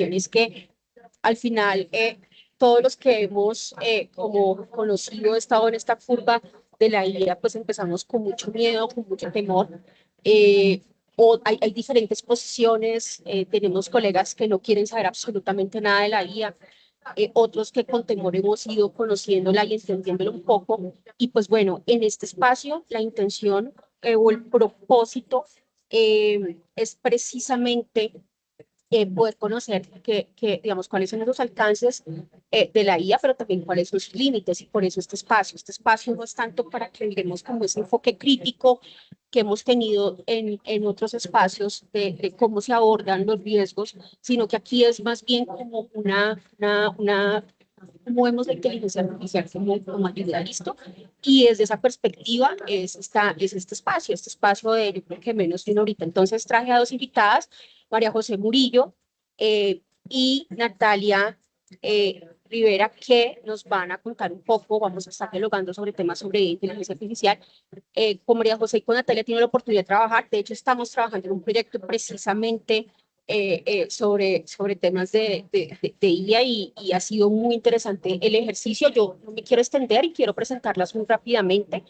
es que al final todos los que hemos como conocido, estado en esta curva de la IA, pues empezamos con mucho miedo, con mucho temor. Eh, hay diferentes posiciones, tenemos colegas que no quieren saber absolutamente nada de la IA, otros que con temor hemos ido conociéndola y entendiéndola un poco. Y pues bueno, en este espacio la intención o el propósito es precisamente poder conocer digamos, cuáles son los alcances de la IA, pero también cuáles son sus límites, y por eso este espacio. Este espacio no es tanto para que miremos como ese enfoque crítico que hemos tenido en otros espacios de cómo se abordan los riesgos, sino que aquí es más bien como cómo vemos la inteligencia artificial como ayuda, ¿listo? Y desde esa perspectiva es este espacio de, yo creo que menos de una horita. Entonces traje a dos invitadas, María José Murillo y Natalia Rivera, que nos van a contar un poco, vamos a estar dialogando sobre temas sobre inteligencia artificial. Con María José y con Natalia tiene la oportunidad de trabajar, de hecho estamos trabajando en un proyecto precisamente sobre temas de IA y ha sido muy interesante el ejercicio. Yo no me quiero extender y quiero presentarlas muy rápidamente.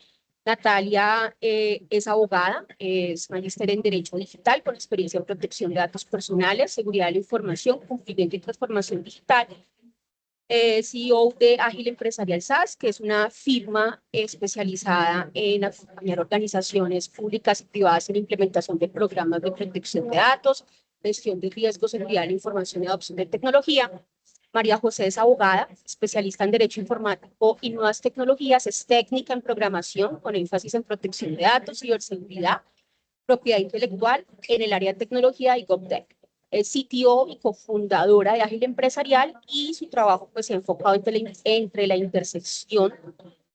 Natalia es abogada, es magíster en Derecho Digital con experiencia en protección de datos personales, seguridad de la información, cumplimiento y transformación digital. CEO de Ágil Empresarial SAS, que es una firma especializada en acompañar organizaciones públicas y privadas en implementación de programas de protección de datos, gestión de riesgos, seguridad de la información y adopción de tecnología. María José es abogada, especialista en Derecho Informático y Nuevas Tecnologías, es técnica en programación con énfasis en protección de datos, ciberseguridad, propiedad intelectual en el área de tecnología y GovTech. Es CTO y cofundadora de Ágil Empresarial y su trabajo pues se ha enfocado entre la intersección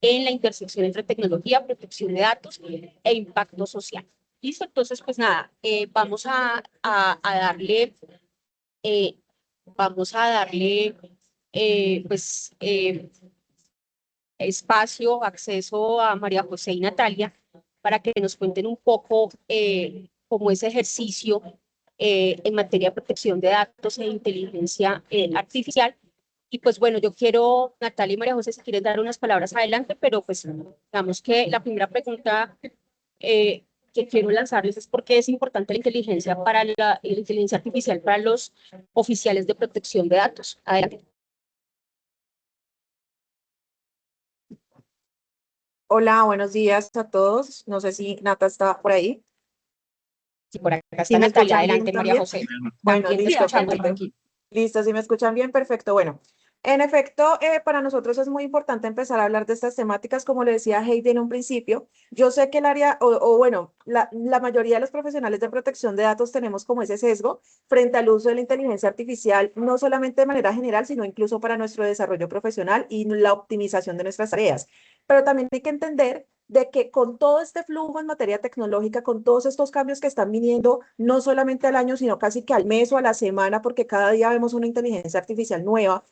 entre tecnología, protección de datos e impacto social. Listo, entonces pues nada, eh, vamos a darle pues espacio, acceso a María José y Natalia para que nos cuenten un poco cómo ese ejercicio en materia de protección de datos e inteligencia artificial. Y pues bueno, yo quiero, Natalia y María José, si quieren dar unas palabras adelante, pero pues digamos que la primera pregunta que quiero lanzarles es por qué es importante la inteligencia artificial para los oficiales de protección de datos. Adelante. Hola, buenos días a todos. No sé si Nata está por ahí. Sí, por acá ¿Sí está me Natalia, escuchan bien adelante María también? José. Bueno, También te listo, escuchamos por perfecto. aquí. Listo, si me escuchan bien, perfecto. Bueno, en efecto, para nosotros es muy importante empezar a hablar de estas temáticas, como le decía Heidi en un principio. Yo sé que el área, o bueno, la mayoría de los profesionales de protección de datos tenemos como ese sesgo frente al uso de la inteligencia artificial, no solamente de manera general, sino incluso para nuestro desarrollo profesional y la optimización de nuestras tareas. Pero también hay que entender de que con todo este flujo en materia tecnológica, con todos estos cambios que están viniendo, no solamente al año, sino casi que al mes o a la semana, porque cada día vemos una inteligencia artificial nueva,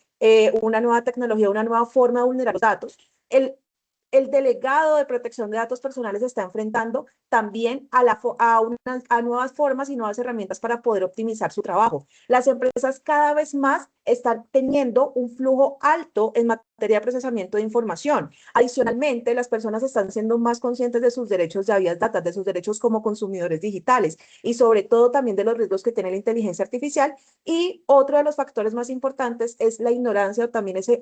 una nueva tecnología, una nueva forma de vulnerar los datos. El delegado de protección de datos personales se está enfrentando también a nuevas formas y nuevas herramientas para poder optimizar su trabajo. Las empresas cada vez más están teniendo un flujo alto en materia de procesamiento de información. Adicionalmente, las personas están siendo más conscientes de sus derechos de habeas data, de sus derechos como consumidores digitales y sobre todo también de los riesgos que tiene la inteligencia artificial. Y otro de los factores más importantes es la ignorancia o también esa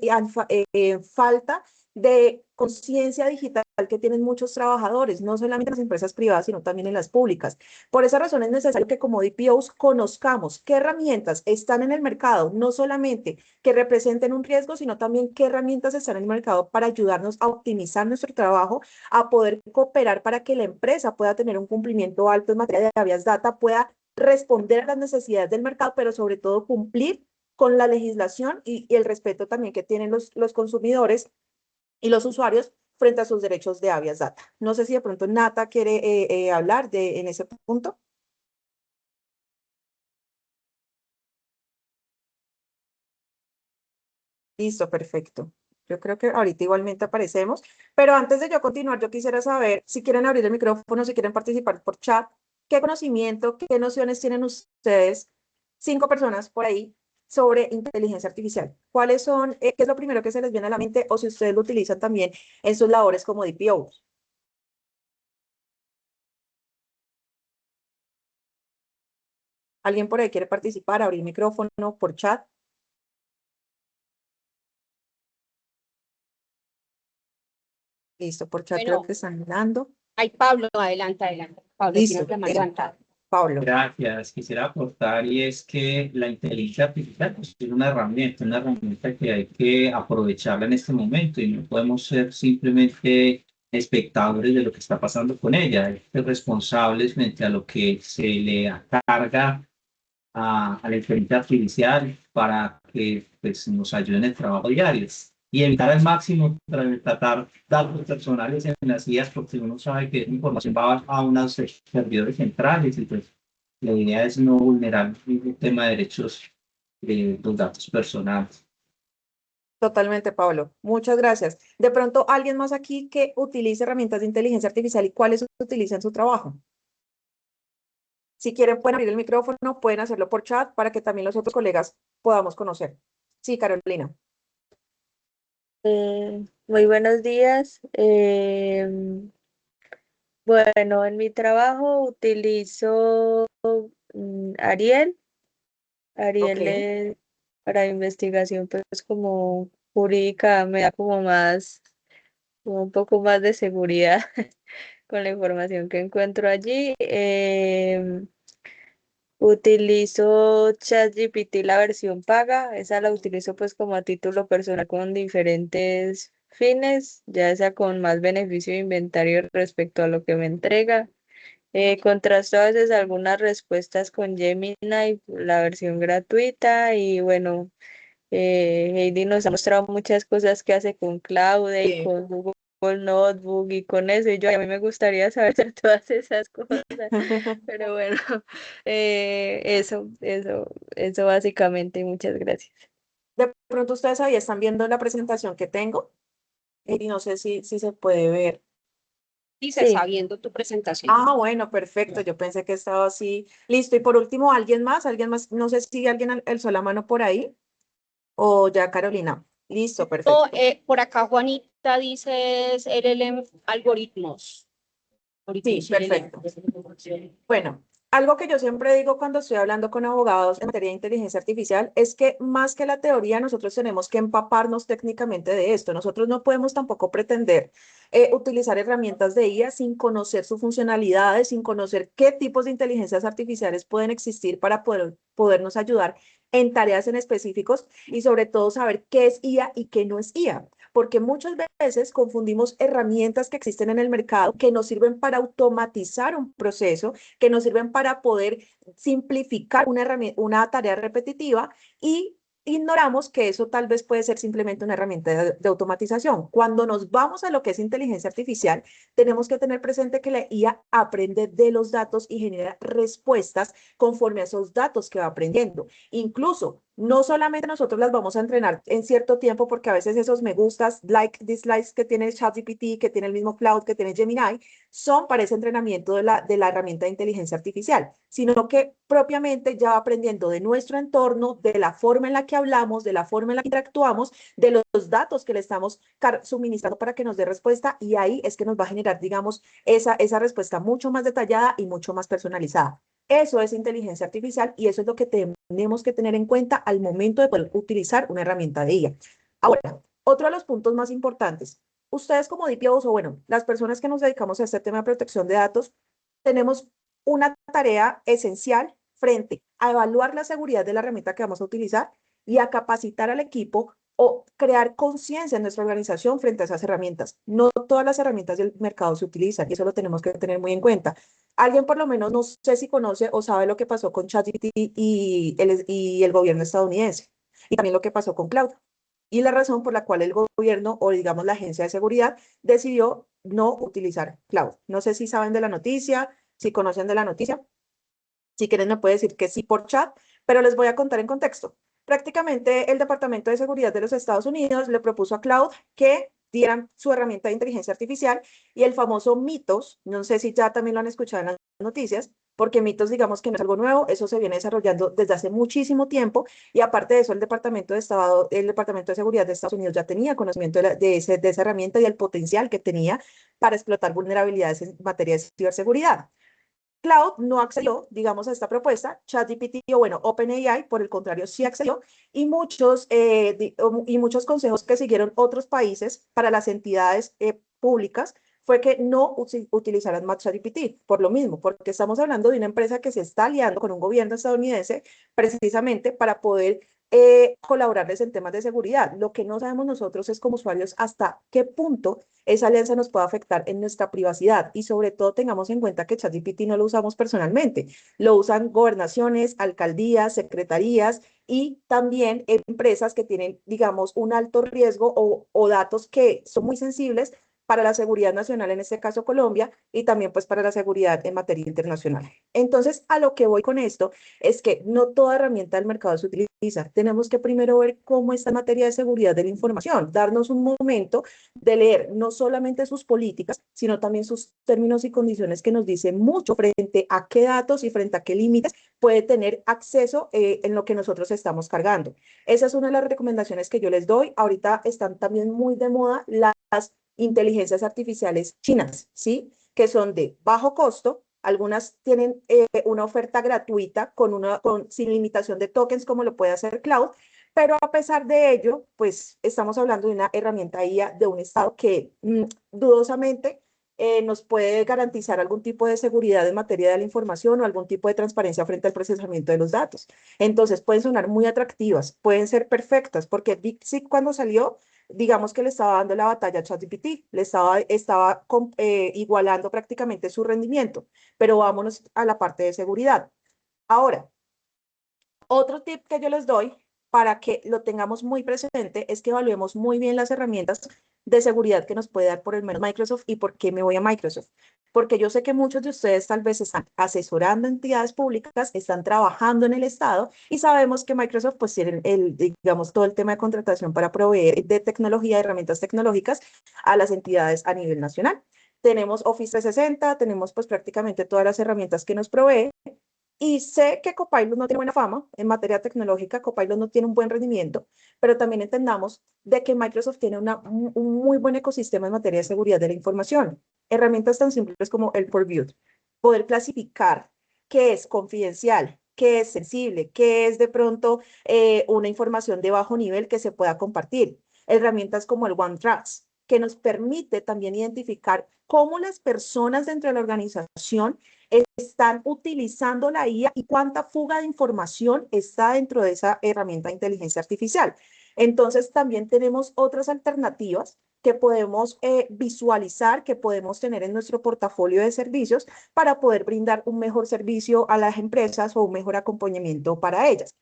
falta de conciencia digital que tienen muchos trabajadores, no solamente en las empresas privadas, sino también en las públicas. Por esa razón es necesario que como DPOs conozcamos qué herramientas están en el mercado, no solamente que representen un riesgo, sino también qué herramientas están en el mercado para ayudarnos a optimizar nuestro trabajo, a poder cooperar para que la empresa pueda tener un cumplimiento alto en materia de habeas data, pueda responder a las necesidades del mercado, pero sobre todo cumplir con la legislación y el respeto también que tienen los consumidores y los usuarios frente a sus derechos de habeas data. No sé si de pronto Nata quiere hablar en ese punto. Listo, perfecto. Yo creo que ahorita igualmente aparecemos, pero antes de yo continuar, yo quisiera saber si quieren abrir el micrófono, si quieren participar por chat, qué conocimiento, qué nociones tienen ustedes, 5 personas por ahí, sobre inteligencia artificial. ¿Cuáles son, qué es lo primero que se les viene a la mente o si ustedes lo utilizan también en sus labores como DPOs? ¿Alguien por ahí quiere participar, abrir micrófono por chat? Listo, por chat creo Bueno, que están dando. ay, Pablo, adelante, adelante. Pablo, Listo, tienes la mano levantada. Pablo. Gracias. Quisiera aportar y es que la inteligencia artificial pues, es una herramienta que hay que aprovecharla en este momento y no podemos ser simplemente espectadores de lo que está pasando con ella, hay que ser responsables frente a lo que se le carga a la inteligencia artificial para que pues, nos ayude en el trabajo diario y evitar al máximo tratar datos personales en las IAs porque uno sabe que esa información va a unos servidores centrales y pues la idea es no vulnerar el tema de derechos de los datos personales. Totalmente, Pablo. Muchas gracias. De pronto, ¿alguien más aquí que utilice herramientas de inteligencia artificial y cuáles utiliza en su trabajo? Si quieren, pueden abrir el micrófono, pueden hacerlo por chat para que también los otros colegas podamos conocer. Sí, Carolina. Muy buenos días. Bueno, en mi trabajo utilizo Ariel. Ok. Ariel es para investigación, pues como jurídica, me da como más, como un poco más de seguridad con la información que encuentro allí. Utilizo ChatGPT la versión paga, esa la utilizo pues como a título personal con diferentes fines, ya sea con más beneficio de inventario respecto a lo que me entrega. Contrasto a veces algunas respuestas con Gemini, la versión gratuita y bueno, Heidi nos ha mostrado muchas cosas que hace con Claude y Sí. con Google Notebook y con eso. Y yo, a mí me gustaría saber hacer todas esas cosas. Pero bueno, eso básicamente. Muchas gracias. De pronto ustedes ahí están viendo la presentación que tengo y no sé si se puede ver. Y se está Sí. viendo tu presentación. Ah, bueno, perfecto. Yo pensé que estaba así. Listo. Y por último, ¿alguien más? ¿Alguien más? No sé si alguien alzó la mano por ahí o ya Carolina. Listo, perfecto. Por acá, Juanita, dices LLM algoritmos. Sí, Algoritmos LLM. perfecto. Bueno, algo que yo siempre digo cuando estoy hablando con abogados en materia de inteligencia artificial es que más que la teoría, nosotros tenemos que empaparnos técnicamente de esto. Nosotros no podemos tampoco pretender utilizar herramientas de IA sin conocer sus funcionalidades, sin conocer qué tipos de inteligencias artificiales pueden existir para podernos ayudar en tareas en específicos y sobre todo saber qué es IA y qué no es IA porque muchas veces confundimos herramientas que existen en el mercado que nos sirven para automatizar un proceso, que nos sirven para poder simplificar una tarea repetitiva y ignoramos que eso tal vez puede ser simplemente una herramienta de automatización. Cuando nos vamos a lo que es inteligencia artificial, tenemos que tener presente que la IA aprende de los datos y genera respuestas conforme a esos datos que va aprendiendo. Incluso, no solamente nosotros las vamos a entrenar en cierto tiempo, porque a veces esos me gustas, like, dislikes que tiene ChatGPT, que tiene el mismo Cloud, que tiene Gemini, son para ese entrenamiento de la herramienta de inteligencia artificial, sino que propiamente ya va aprendiendo de nuestro entorno, de la forma en la que hablamos, de la forma en la que interactuamos, de los datos que le estamos suministrando para que nos dé respuesta y ahí es que nos va a generar, digamos, esa respuesta mucho más detallada y mucho más personalizada. Eso es inteligencia artificial y eso es lo que tenemos que tener en cuenta al momento de poder utilizar una herramienta de IA. Ahora, otro de los puntos más importantes. Ustedes como DPOs o bueno, las personas que nos dedicamos a este tema de protección de datos, tenemos una tarea esencial frente a evaluar la seguridad de la herramienta que vamos a utilizar y a capacitar al equipo o crear conciencia en nuestra organización frente a esas herramientas. No todas las herramientas del mercado se utilizan y eso lo tenemos que tener muy en cuenta. Alguien por lo menos no sé si conoce o sabe lo que pasó con ChatGPT y el gobierno estadounidense y también lo que pasó con Cloud. Y la razón por la cual el gobierno o digamos la agencia de seguridad decidió no utilizar Cloud. No sé si saben de la noticia, si conocen de la noticia. Si quieren me puede decir que sí por chat, pero les voy a contar en contexto. Prácticamente el Departamento de Seguridad de los Estados Unidos le propuso a Cloud que dieran su herramienta de inteligencia artificial y el famoso Mitos, no sé si ya también lo han escuchado en las noticias, porque mitos, digamos que no es algo nuevo, eso se viene desarrollando desde hace muchísimo tiempo, y aparte de eso, el Departamento de Seguridad de Estados Unidos ya tenía conocimiento de esa herramienta y el potencial que tenía para explotar vulnerabilidades en materia de ciberseguridad. Cloud no accedió, digamos, a esta propuesta. ChatGPT o bueno, OpenAI, por el contrario, sí accedió, y muchos consejos que siguieron otros países para las entidades públicas fue que no utilizaran más ChatGPT, por lo mismo, porque estamos hablando de una empresa que se está aliando con un gobierno estadounidense precisamente para poder colaborarles en temas de seguridad. Lo que no sabemos nosotros es como usuarios hasta qué punto esa alianza nos puede afectar en nuestra privacidad, y sobre todo tengamos en cuenta que ChatGPT no lo usamos personalmente, lo usan gobernaciones, alcaldías, secretarías y también empresas que tienen, digamos, un alto riesgo o datos que son muy sensibles para la seguridad nacional, en este caso Colombia, y también pues para la seguridad en materia internacional. Entonces, a lo que voy con esto es que no toda herramienta del mercado se utiliza. Tenemos que primero ver cómo está en materia de seguridad de la información, darnos un momento de leer no solamente sus políticas, sino también sus términos y condiciones, que nos dicen mucho frente a qué datos y frente a qué límites puede tener acceso en lo que nosotros estamos cargando. Esa es una de las recomendaciones que yo les doy. Ahorita están también muy de moda las inteligencias artificiales chinas, ¿sí? Que son de bajo costo. Algunas tienen una oferta gratuita sin limitación de tokens, como lo puede hacer Cloud, pero a pesar de ello, pues estamos hablando de una herramienta IA de un Estado que dudosamente nos puede garantizar algún tipo de seguridad en materia de la información o algún tipo de transparencia frente al procesamiento de los datos. Entonces pueden sonar muy atractivas, pueden ser perfectas, porque DeepSeek cuando salió, digamos que le estaba dando la batalla a ChatGPT, estaba igualando prácticamente su rendimiento, pero vámonos a la parte de seguridad. Ahora, otro tip que yo les doy para que lo tengamos muy presente es que evaluemos muy bien las herramientas de seguridad que nos puede dar por el menos Microsoft. ¿Y por qué me voy a Microsoft? Porque yo sé que muchos de ustedes tal vez están asesorando entidades públicas, están trabajando en el Estado, y sabemos que Microsoft pues tiene digamos, todo el tema de contratación para proveer de tecnología, herramientas tecnológicas a las entidades a nivel nacional. Tenemos Office 360, tenemos pues prácticamente todas las herramientas que nos provee. Y sé que Copilot no tiene buena fama en materia tecnológica, Copilot no tiene un buen rendimiento, pero también entendamos de que Microsoft tiene un muy buen ecosistema en materia de seguridad de la información. Herramientas tan simples como el Purview, poder clasificar qué es confidencial, qué es sensible, qué es de pronto una información de bajo nivel que se pueda compartir. Herramientas como el OneTrust, que nos permite también identificar cómo las personas dentro de la organización están utilizando la IA y cuánta fuga de información está dentro de esa herramienta de inteligencia artificial. Entonces, también tenemos otras alternativas que podemos visualizar, que podemos tener en nuestro portafolio de servicios para poder brindar un mejor servicio a las empresas o un mejor acompañamiento para ellas.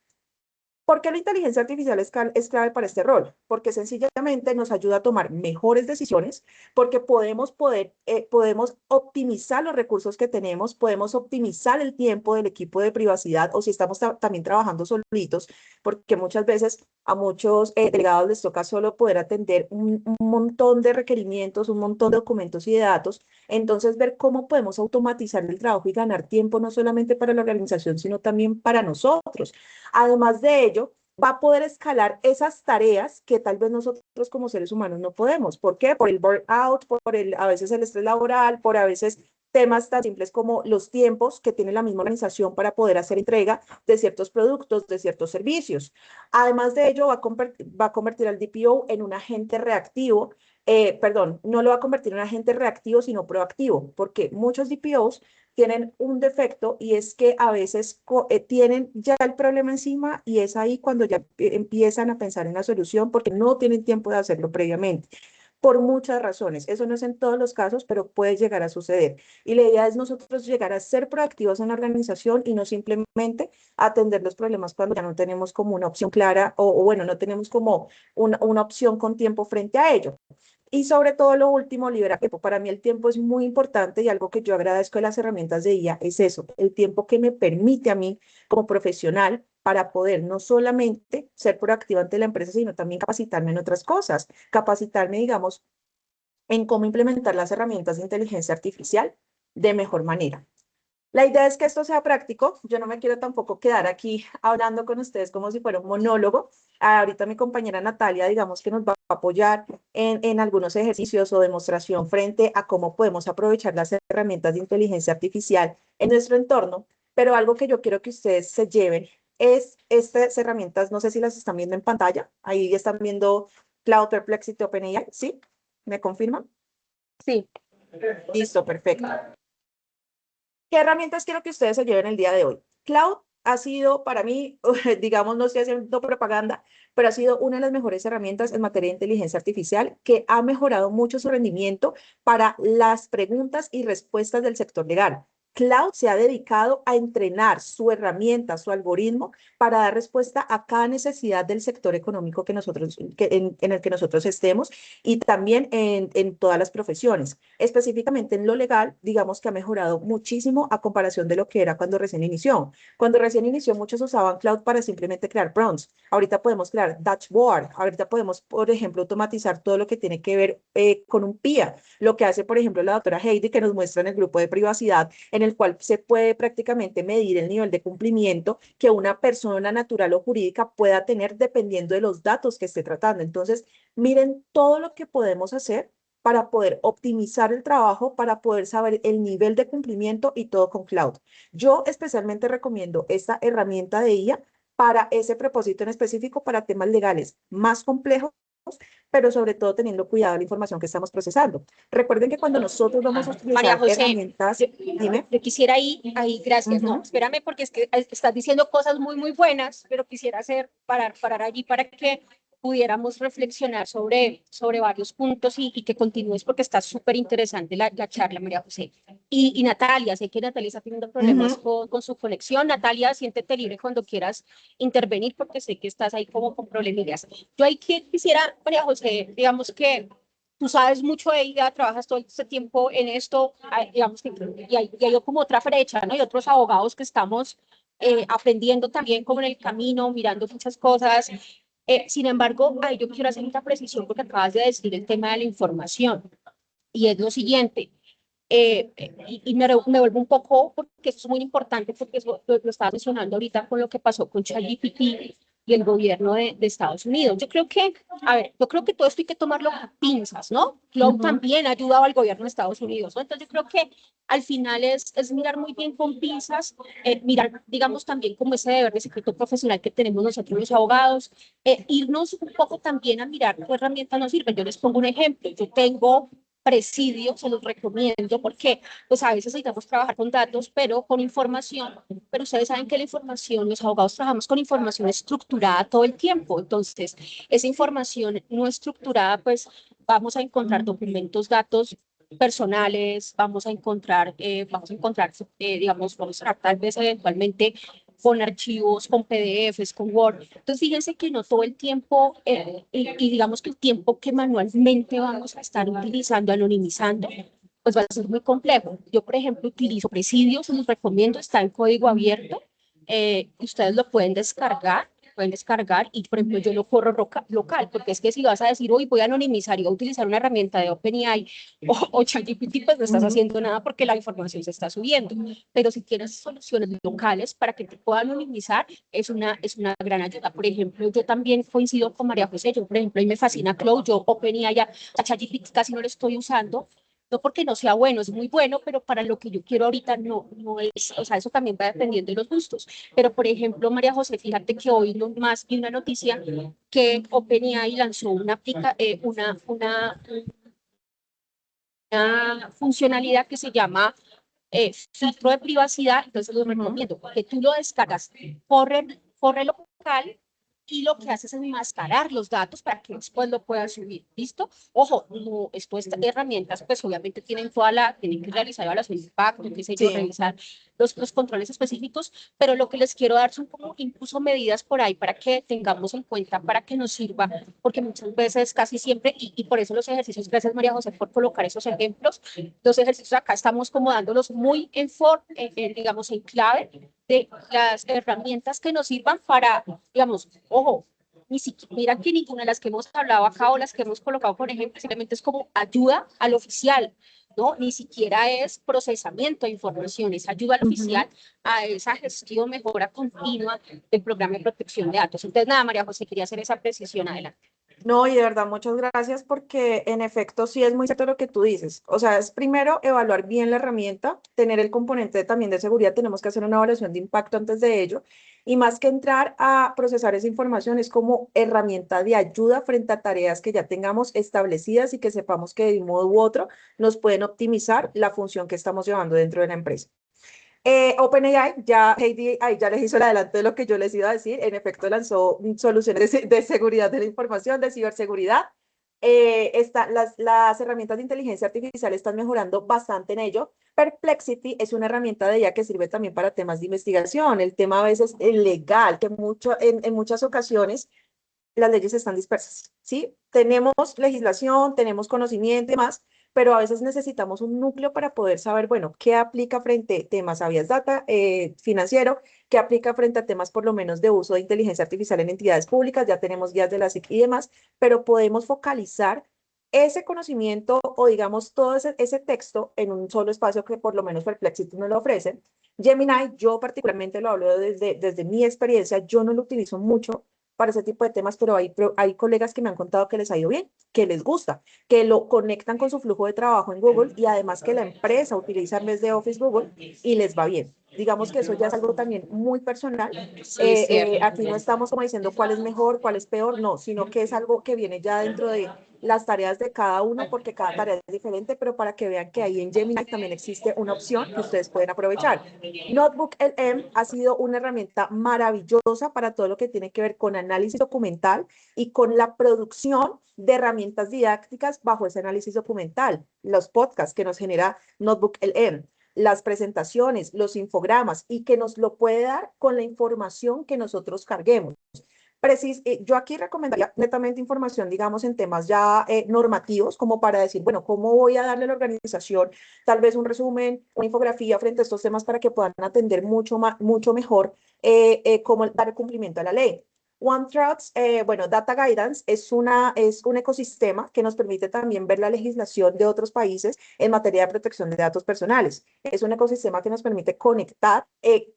¿Por qué la inteligencia artificial es clave para este rol? Porque sencillamente nos ayuda a tomar mejores decisiones, porque podemos optimizar los recursos que tenemos, podemos optimizar el tiempo del equipo de privacidad, o si estamos también trabajando solitos, porque muchas veces a muchos delegados les toca solo poder atender un montón de requerimientos, un montón de documentos y de datos. Entonces, ver cómo podemos automatizar el trabajo y ganar tiempo no solamente para la organización, sino también para nosotros. Además de ello, va a poder escalar esas tareas que tal vez nosotros como seres humanos no podemos. ¿Por qué? Por el burnout, a veces el estrés laboral, por a veces temas tan simples como los tiempos que tiene la misma organización para poder hacer entrega de ciertos productos, de ciertos servicios. Además de ello, va a convertir al DPO en un agente reactivo. Perdón, no lo va a convertir en un agente reactivo, sino proactivo, porque muchos DPOs tienen un defecto, y es que a veces tienen ya el problema encima, y es ahí cuando ya empiezan a pensar en la solución porque no tienen tiempo de hacerlo previamente. Por muchas razones. Eso no es en todos los casos, pero puede llegar a suceder. Y la idea es nosotros llegar a ser proactivos en la organización y no simplemente atender los problemas cuando ya no tenemos como una opción clara, o bueno, no tenemos como una opción con tiempo frente a ello. Y sobre todo lo último, liberar tiempo. Para mí el tiempo es muy importante, y algo que yo agradezco de las herramientas de IA es eso, el tiempo que me permite a mí como profesional para poder no solamente ser proactiva ante la empresa, sino también capacitarme en otras cosas, capacitarme, digamos, en cómo implementar las herramientas de inteligencia artificial de mejor manera. La idea es que esto sea práctico. Yo no me quiero tampoco quedar aquí hablando con ustedes como si fuera un monólogo. Ahorita mi compañera Natalia, digamos que nos va a apoyar en algunos ejercicios o demostración frente a cómo podemos aprovechar las herramientas de inteligencia artificial en nuestro entorno. Pero algo que yo quiero que ustedes se lleven es estas herramientas, no sé si las están viendo en pantalla. Ahí están viendo Cloud, Perplexity, OpenAI. ¿Sí? ¿Me confirman? Sí, Listo, perfecto. ¿Qué herramientas quiero que ustedes se lleven el día de hoy? Cloud ha sido para mí, digamos, no estoy haciendo propaganda, pero ha sido una de las mejores herramientas en materia de inteligencia artificial que ha mejorado mucho su rendimiento para las preguntas y respuestas del sector legal. Cloud se ha dedicado a entrenar su herramienta, su algoritmo, para dar respuesta a cada necesidad del sector económico en el que nosotros estemos y también en todas las profesiones. Específicamente en lo legal, digamos que ha mejorado muchísimo a comparación de lo que era cuando recién inició. Cuando recién inició, muchos usaban Cloud para simplemente crear prompts. Ahorita podemos crear dashboard. Ahorita podemos, por ejemplo, automatizar todo lo que tiene que ver con un PIA. Lo que hace, por ejemplo, la doctora Heidi, que nos muestra en el grupo de privacidad, en el cual se puede prácticamente medir el nivel de cumplimiento que una persona natural o jurídica pueda tener dependiendo de los datos que esté tratando. Entonces, miren todo lo que podemos hacer para poder optimizar el trabajo, para poder saber el nivel de cumplimiento y todo con cloud. Yo especialmente recomiendo esta herramienta de IA para ese propósito en específico, para temas legales más complejos, pero sobre todo teniendo cuidado de la información que estamos procesando. Recuerden que cuando nosotros vamos a María utilizar José, herramientas, yo, dime. yo quisiera ahí, gracias, no, espérame porque es que estás diciendo cosas muy buenas, pero quisiera parar allí para que pudiéramos reflexionar sobre varios puntos y que continúes porque está súper interesante la charla, María José. Y Natalia, sé que Natalia está teniendo problemas con su conexión. Natalia, siéntete libre cuando quieras intervenir porque sé que estás ahí como con problemillas. Yo ahí quisiera, María José, digamos que tú sabes mucho de ella, trabajas todo este tiempo en esto, digamos que y hay como otra brecha, ¿no? Y otros abogados que estamos aprendiendo también como en el camino, mirando muchas cosas. Sin embargo, ahí yo quiero hacer una precisión porque acabas de decir el tema de la información y es lo siguiente. Y me vuelvo un poco, porque eso es muy importante, porque eso lo estaba mencionando ahorita con lo que pasó con ChatGPT y el gobierno de Estados Unidos. Yo creo que, a ver, yo creo que todo esto hay que tomarlo con pinzas, ¿no? Cloud también ha ayudado al gobierno de Estados Unidos, ¿no? Entonces yo creo que al final es mirar muy bien con pinzas, mirar, digamos, también como ese deber de secreto profesional que tenemos nosotros los abogados, irnos un poco también a mirar qué herramientas nos sirven. Yo les pongo un ejemplo, yo tengo Presidio, se los recomiendo porque pues a veces necesitamos trabajar con datos, pero con información, pero ustedes saben que la información, los abogados trabajamos con información estructurada todo el tiempo, entonces esa información no estructurada, pues vamos a encontrar documentos, datos personales, digamos, vamos a tratar tal vez eventualmente con archivos, con PDFs, con Word. Entonces, fíjense que no todo el tiempo, y digamos que el tiempo que manualmente vamos a estar utilizando, anonimizando, pues va a ser muy complejo. Yo, por ejemplo, utilizo Presidio, se los recomiendo, está en código abierto. Ustedes lo pueden descargar y, por ejemplo, yo lo corro local, porque es que si vas a decir, hoy voy a anonimizar y voy a utilizar una herramienta de OpenAI o ChatGPT, pues no estás haciendo nada porque la información se está subiendo. Pero si tienes soluciones locales para que te puedan anonimizar, es una gran ayuda. Por ejemplo, yo también coincido con María José, yo, por ejemplo, a mí me fascina Cloud, yo OpenAI ya, ChatGPT casi no lo estoy usando, no porque no sea bueno, es muy bueno, pero para lo que yo quiero ahorita no es, o sea, eso también va dependiendo de los gustos. Pero, por ejemplo, María José, fíjate que hoy más vi una noticia que OpenAI lanzó una funcionalidad que se llama filtro de privacidad, entonces lo recomiendo, que tú lo descargas, corre local y lo que haces es enmascarar los datos para que después lo puedas subir, ¿listo? Ojo, no, estas herramientas pues obviamente tienen que realizar evaluación de impacto, qué sé yo, Sí. revisar los controles específicos, pero lo que les quiero dar son como incluso medidas por ahí para que tengamos en cuenta, para que nos sirva, porque muchas veces, casi siempre, y por eso los ejercicios, gracias María José por colocar esos ejemplos, los ejercicios acá estamos como dándolos muy digamos, en clave de las herramientas que nos sirvan para, digamos, ojo, ni siquiera, mira que ninguna de las que hemos hablado acá o las que hemos colocado, por ejemplo, simplemente es como ayuda al oficial. ¿no? Ni siquiera es procesamiento de información, es ayuda al oficial a esa gestión, mejora continua del programa de protección de datos. Entonces, nada, María José, quería hacer esa precisión. Adelante. No, y de verdad, muchas gracias porque en efecto sí es muy cierto lo que tú dices. O sea, es primero evaluar bien la herramienta, tener el componente también de seguridad, tenemos que hacer una evaluación de impacto antes de ello. Y más que entrar a procesar esa información, es como herramienta de ayuda frente a tareas que ya tengamos establecidas y que sepamos que de un modo u otro nos pueden optimizar la función que estamos llevando dentro de la empresa. OpenAI, ya Heidi ahí ya les hizo el adelanto de lo que yo les iba a decir. En efecto, lanzó soluciones de seguridad de la información, de ciberseguridad. Las herramientas de inteligencia artificial están mejorando bastante en ello. Perplexity es una herramienta de IA que sirve también para temas de investigación. El tema a veces legal, que en muchas ocasiones las leyes están dispersas, ¿sí? Tenemos legislación, tenemos conocimiento y demás, pero a veces necesitamos un núcleo para poder saber, bueno, qué aplica frente a temas habeas data, financiero, qué aplica frente a temas por lo menos de uso de inteligencia artificial en entidades públicas, ya tenemos guías de la SIC y demás, pero podemos focalizar ese conocimiento o digamos todo ese texto en un solo espacio que por lo menos Perplexity nos lo ofrece. Gemini, yo particularmente lo hablo desde mi experiencia, yo no lo utilizo mucho para ese tipo de temas, pero hay colegas que me han contado que les ha ido bien, que les gusta, que lo conectan con su flujo de trabajo en Google y además que la empresa utiliza en vez de Office Google y les va bien. Digamos que eso ya es algo también muy personal. Sí, es cierto. Aquí no estamos como diciendo cuál es mejor, cuál es peor, no, sino que es algo que viene ya dentro de las tareas de cada uno, porque cada tarea es diferente, pero para que vean que ahí en Gemini también existe una opción que ustedes pueden aprovechar. Notebook LM ha sido una herramienta maravillosa para todo lo que tiene que ver con análisis documental y con la producción de herramientas didácticas bajo ese análisis documental, los podcasts que nos genera Notebook LM, las presentaciones, los infogramas y que nos lo puede dar con la información que nosotros carguemos. Yo aquí recomendaría netamente información, digamos, en temas ya normativos, como para decir, bueno, ¿cómo voy a darle a la organización tal vez un resumen, una infografía frente a estos temas para que puedan atender mucho mejor cómo dar cumplimiento a la ley? OneTrust, bueno, Data Guidance es un ecosistema que nos permite también ver la legislación de otros países en materia de protección de datos personales. Es un ecosistema que nos permite conectar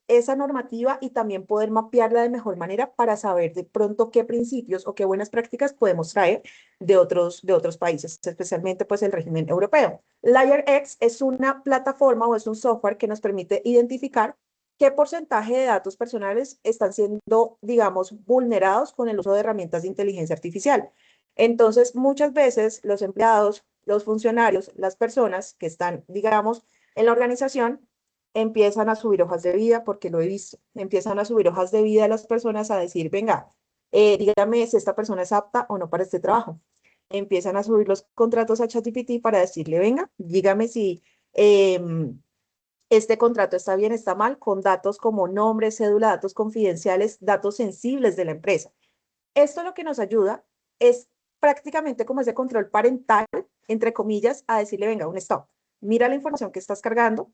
esa normativa y también poder mapearla de mejor manera para saber de pronto qué principios o qué buenas prácticas podemos traer de otros países, especialmente pues el régimen europeo. LayerX es una plataforma o es un software que nos permite identificar qué porcentaje de datos personales están siendo, digamos, vulnerados con el uso de herramientas de inteligencia artificial. Entonces, muchas veces los empleados, los funcionarios, las personas que están, digamos, en la organización, empiezan a subir hojas de vida, porque lo he visto, empiezan a subir hojas de vida a las personas a decir, venga, dígame si esta persona es apta o no para este trabajo. Empiezan a subir los contratos a ChatGPT para decirle, venga, dígame si este contrato está bien, está mal, con datos como nombre, cédula, datos confidenciales, datos sensibles de la empresa. Esto lo que nos ayuda es prácticamente como ese control parental, entre comillas, a decirle, venga, un stop, mira la información que estás cargando,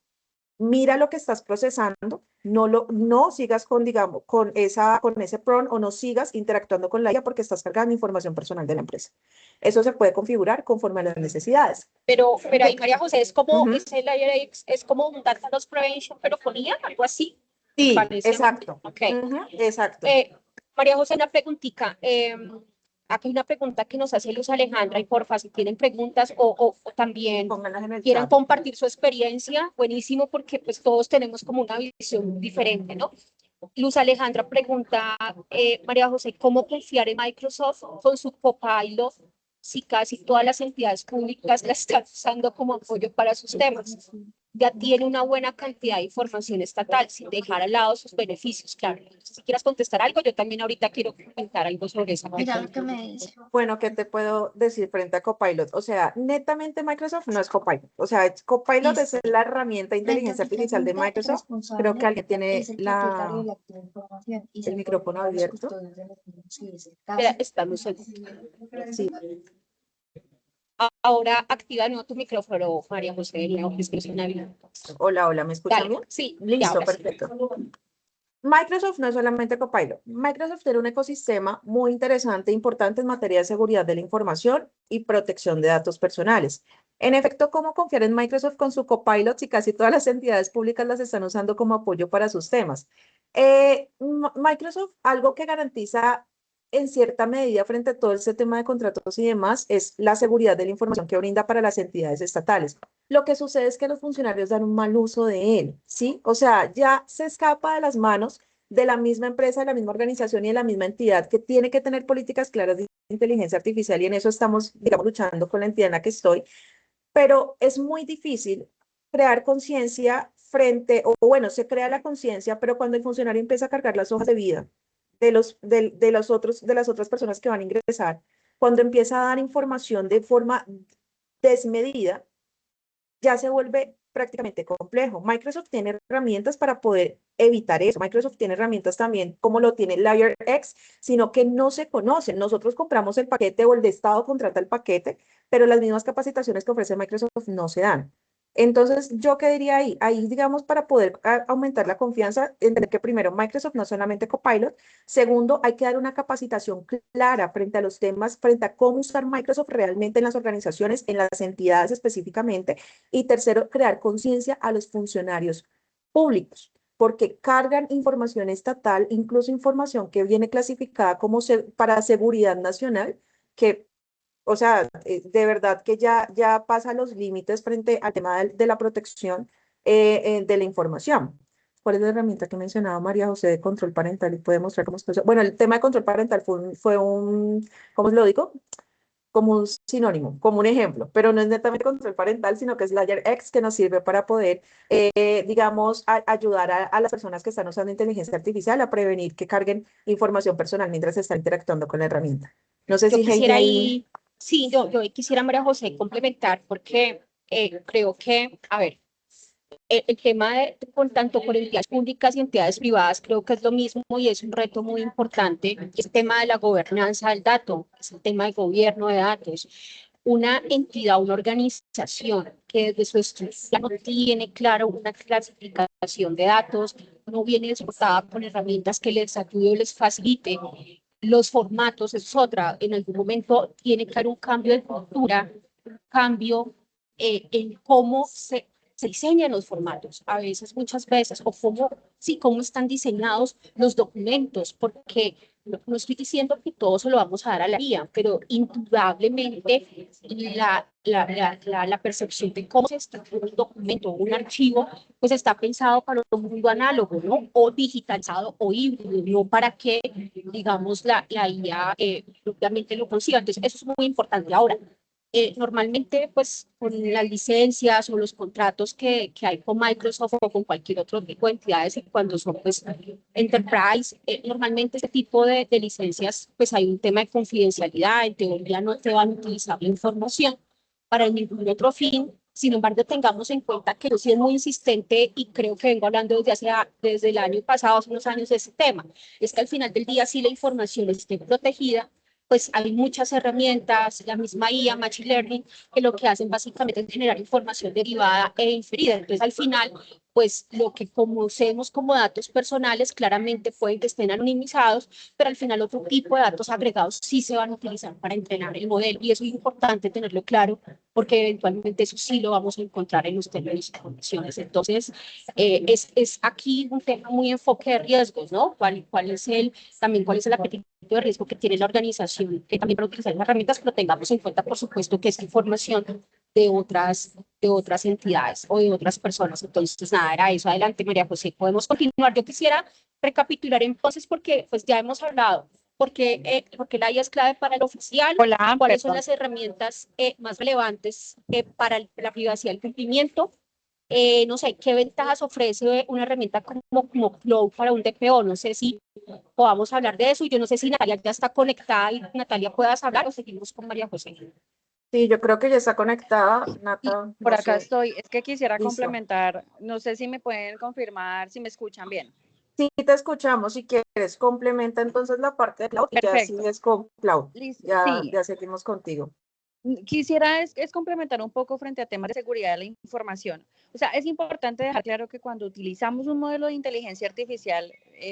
mira lo que estás procesando, no sigas con, digamos, con ese prompt o no sigas interactuando con la IA porque estás cargando información personal de la empresa. Eso se puede configurar conforme a las necesidades. Pero ahí, María José, es como, Ujú. ese layer es como un data loss prevention, pero con IA, algo así. Sí, Parece. exacto. Ok. Ujú, exacto. María José, una preguntita. Aquí hay una pregunta que nos hace Luz Alejandra y porfa, si tienen preguntas o también Pónganlas en el quieran chat. compartir su experiencia, buenísimo, porque pues todos tenemos como una visión diferente, ¿no? Luz Alejandra pregunta, María José, ¿cómo confiar en Microsoft con su Copilot si casi todas las entidades públicas la están usando como apoyo para sus temas? Ya tiene una buena cantidad de información estatal, sin dejar al lado sus beneficios, claro. Si quieras contestar algo, yo también ahorita quiero comentar algo sobre esa Mira lo pregunta. que me dice. Bueno, ¿qué te puedo decir frente a Copilot? O sea, netamente Microsoft no es Copilot. O sea, Copilot es Dice, la herramienta de la inteligencia artificial de inteligencia Microsoft. Creo que responsable alguien tiene es el propietario de la activa información y el se micrófono pone a los abierto. custodios de los mismos, si es el Espera, caso. estamos en... Sí. Ahora activa de nuevo tu micrófono, María José, la expresión abierta. Hola, hola, ¿me escuchan Dale, bien? sí, ya Listo, ahora sí. perfecto. Microsoft no es solamente Copilot. Microsoft tiene un ecosistema muy interesante, importante en materia de seguridad de la información y protección de datos personales. En efecto, ¿cómo confiar en Microsoft con su Copilot si casi todas las entidades públicas las están usando como apoyo para sus temas? Microsoft, algo que garantiza en cierta medida frente a todo ese tema de contratos y demás, es la seguridad de la información que brinda para las entidades estatales. Lo que sucede es que los funcionarios dan un mal uso de él, ¿sí? O sea, ya se escapa de las manos de la misma empresa, de la misma organización y de la misma entidad que tiene que tener políticas claras de inteligencia artificial y en eso estamos, digamos, luchando con la entidad en la que estoy, pero es muy difícil crear conciencia frente, o bueno, se crea la conciencia, pero cuando el funcionario empieza a cargar las hojas de vida de las otras personas que van a ingresar, cuando empieza a dar información de forma desmedida, ya se vuelve prácticamente complejo. Microsoft tiene herramientas para poder evitar eso. Microsoft tiene herramientas también como lo tiene LayerX, sino que no se conocen. Nosotros compramos el paquete o el de Estado contrata el paquete, pero las mismas capacitaciones que ofrece Microsoft no se dan. Entonces, ¿yo qué diría ahí? Ahí, digamos, para poder aumentar la confianza, entender que primero, Microsoft no es solamente Copilot. Segundo, hay que dar una capacitación clara frente a los temas, frente a cómo usar Microsoft realmente en las organizaciones, en las entidades específicamente. Y tercero, crear conciencia a los funcionarios públicos, porque cargan información estatal, incluso información que viene clasificada como para seguridad nacional, que, o sea, de verdad que ya pasa los límites frente al tema de la protección de la información. ¿Cuál es la herramienta que mencionaba María José de control parental? Y puede mostrar cómo está. Bueno, el tema de control parental fue un, ¿cómo lo digo? Como un sinónimo, como un ejemplo, pero no es netamente control parental, sino que es LayerX que nos sirve para poder, digamos, ayudar a las personas que están usando inteligencia artificial a prevenir que carguen información personal mientras están interactuando con la herramienta. No sé Yo si Heidi quisiera ahí... ahí, sí, yo quisiera, María José, complementar porque creo que, a ver, el tema con tanto con entidades públicas y entidades privadas creo que es lo mismo y es un reto muy importante. Es el tema de la gobernanza del dato, es el tema del gobierno de datos. Una entidad, una organización que desde su estructura no tiene claro una clasificación de datos, no viene dotada con herramientas que les ayude o les facilite los formatos, es otra. En algún momento tiene que haber un cambio de cultura, un cambio en cómo se diseñan los formatos, a veces, muchas veces, o cómo, sí, cómo están diseñados los documentos, porque no estoy diciendo que todo se lo vamos a dar a la guía, pero indudablemente la percepción de cómo se estructura un documento, un archivo, pues está pensado para un mundo análogo, ¿no? O digitalizado o híbrido, no para que, digamos, la IA propiamente lo consiga. Entonces, eso es muy importante. Ahora, normalmente, pues, con las licencias o los contratos que hay con Microsoft o con cualquier otro tipo de entidades, y cuando son, pues, enterprise, normalmente este tipo de licencias, pues, hay un tema de confidencialidad, en teoría no te van a utilizar la información para ningún otro fin. Sin embargo, tengamos en cuenta que yo sí es muy insistente y creo que vengo hablando desde el año pasado, hace unos años, de ese tema. Es que al final del día, si la información esté protegida, pues hay muchas herramientas, la misma IA, Machine Learning, que lo que hacen básicamente es generar información derivada e inferida. Entonces, al final, pues lo que conocemos como datos personales claramente pueden que estén anonimizados, pero al final otro tipo de datos agregados sí se van a utilizar para entrenar el modelo y eso es importante tenerlo claro porque eventualmente eso sí lo vamos a encontrar en los términos y condiciones. Entonces, es aquí un tema muy enfoque de riesgos, ¿no? ¿Cuál es también cuál es el apetito de riesgo que tiene la organización, que también para utilizar las herramientas, pero tengamos en cuenta, por supuesto, que es información de otras entidades o de otras personas. Entonces, nada, era eso. Adelante, María José, podemos continuar. Yo quisiera recapitular entonces, porque pues ya hemos hablado, porque la IA es clave para el oficial, Hola, cuáles son perdón. las herramientas más relevantes para la privacidad y el cumplimiento. No sé, ¿qué ventajas ofrece una herramienta como Flow para un DPO? No sé si podamos hablar de eso. Y yo no sé si Natalia ya está conectada y Natalia puedas hablar o seguimos con María José. Sí, yo creo que ya está conectada, Sí, Nata, por no acá sé, estoy. Es que quisiera listo. complementar, no sé si me pueden confirmar, si me escuchan bien. Sí, te escuchamos, si quieres, complementa entonces la parte de Cloud y ya Perfecto. sigues con Cloud. Listo. Ya, Sí, ya seguimos contigo. Quisiera es complementar un poco frente a temas de seguridad de la información. O sea, es importante dejar claro que cuando utilizamos un modelo de inteligencia artificial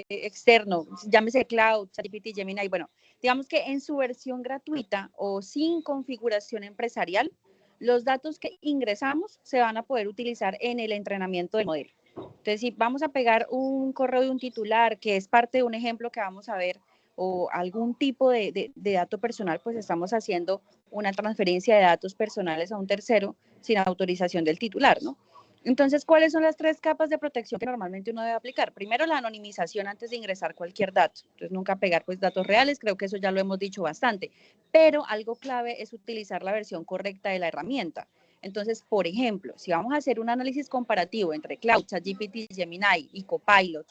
externo, llámese Cloud, ChatGPT, Gemini, bueno, digamos que en su versión gratuita o sin configuración empresarial, los datos que ingresamos se van a poder utilizar en el entrenamiento del modelo. Entonces, si vamos a pegar un correo de un titular, que es parte de un ejemplo que vamos a ver, o algún tipo de dato personal, pues estamos haciendo una transferencia de datos personales a un tercero sin autorización del titular, ¿no? Entonces, ¿cuáles son las 3 capas de protección que normalmente uno debe aplicar? Primero, la anonimización antes de ingresar cualquier dato. Entonces, nunca pegar pues datos reales, creo que eso ya lo hemos dicho bastante. Pero algo clave es utilizar la versión correcta de la herramienta. Entonces, por ejemplo, si vamos a hacer un análisis comparativo entre Cloud, ChatGPT, Gemini y Copilot,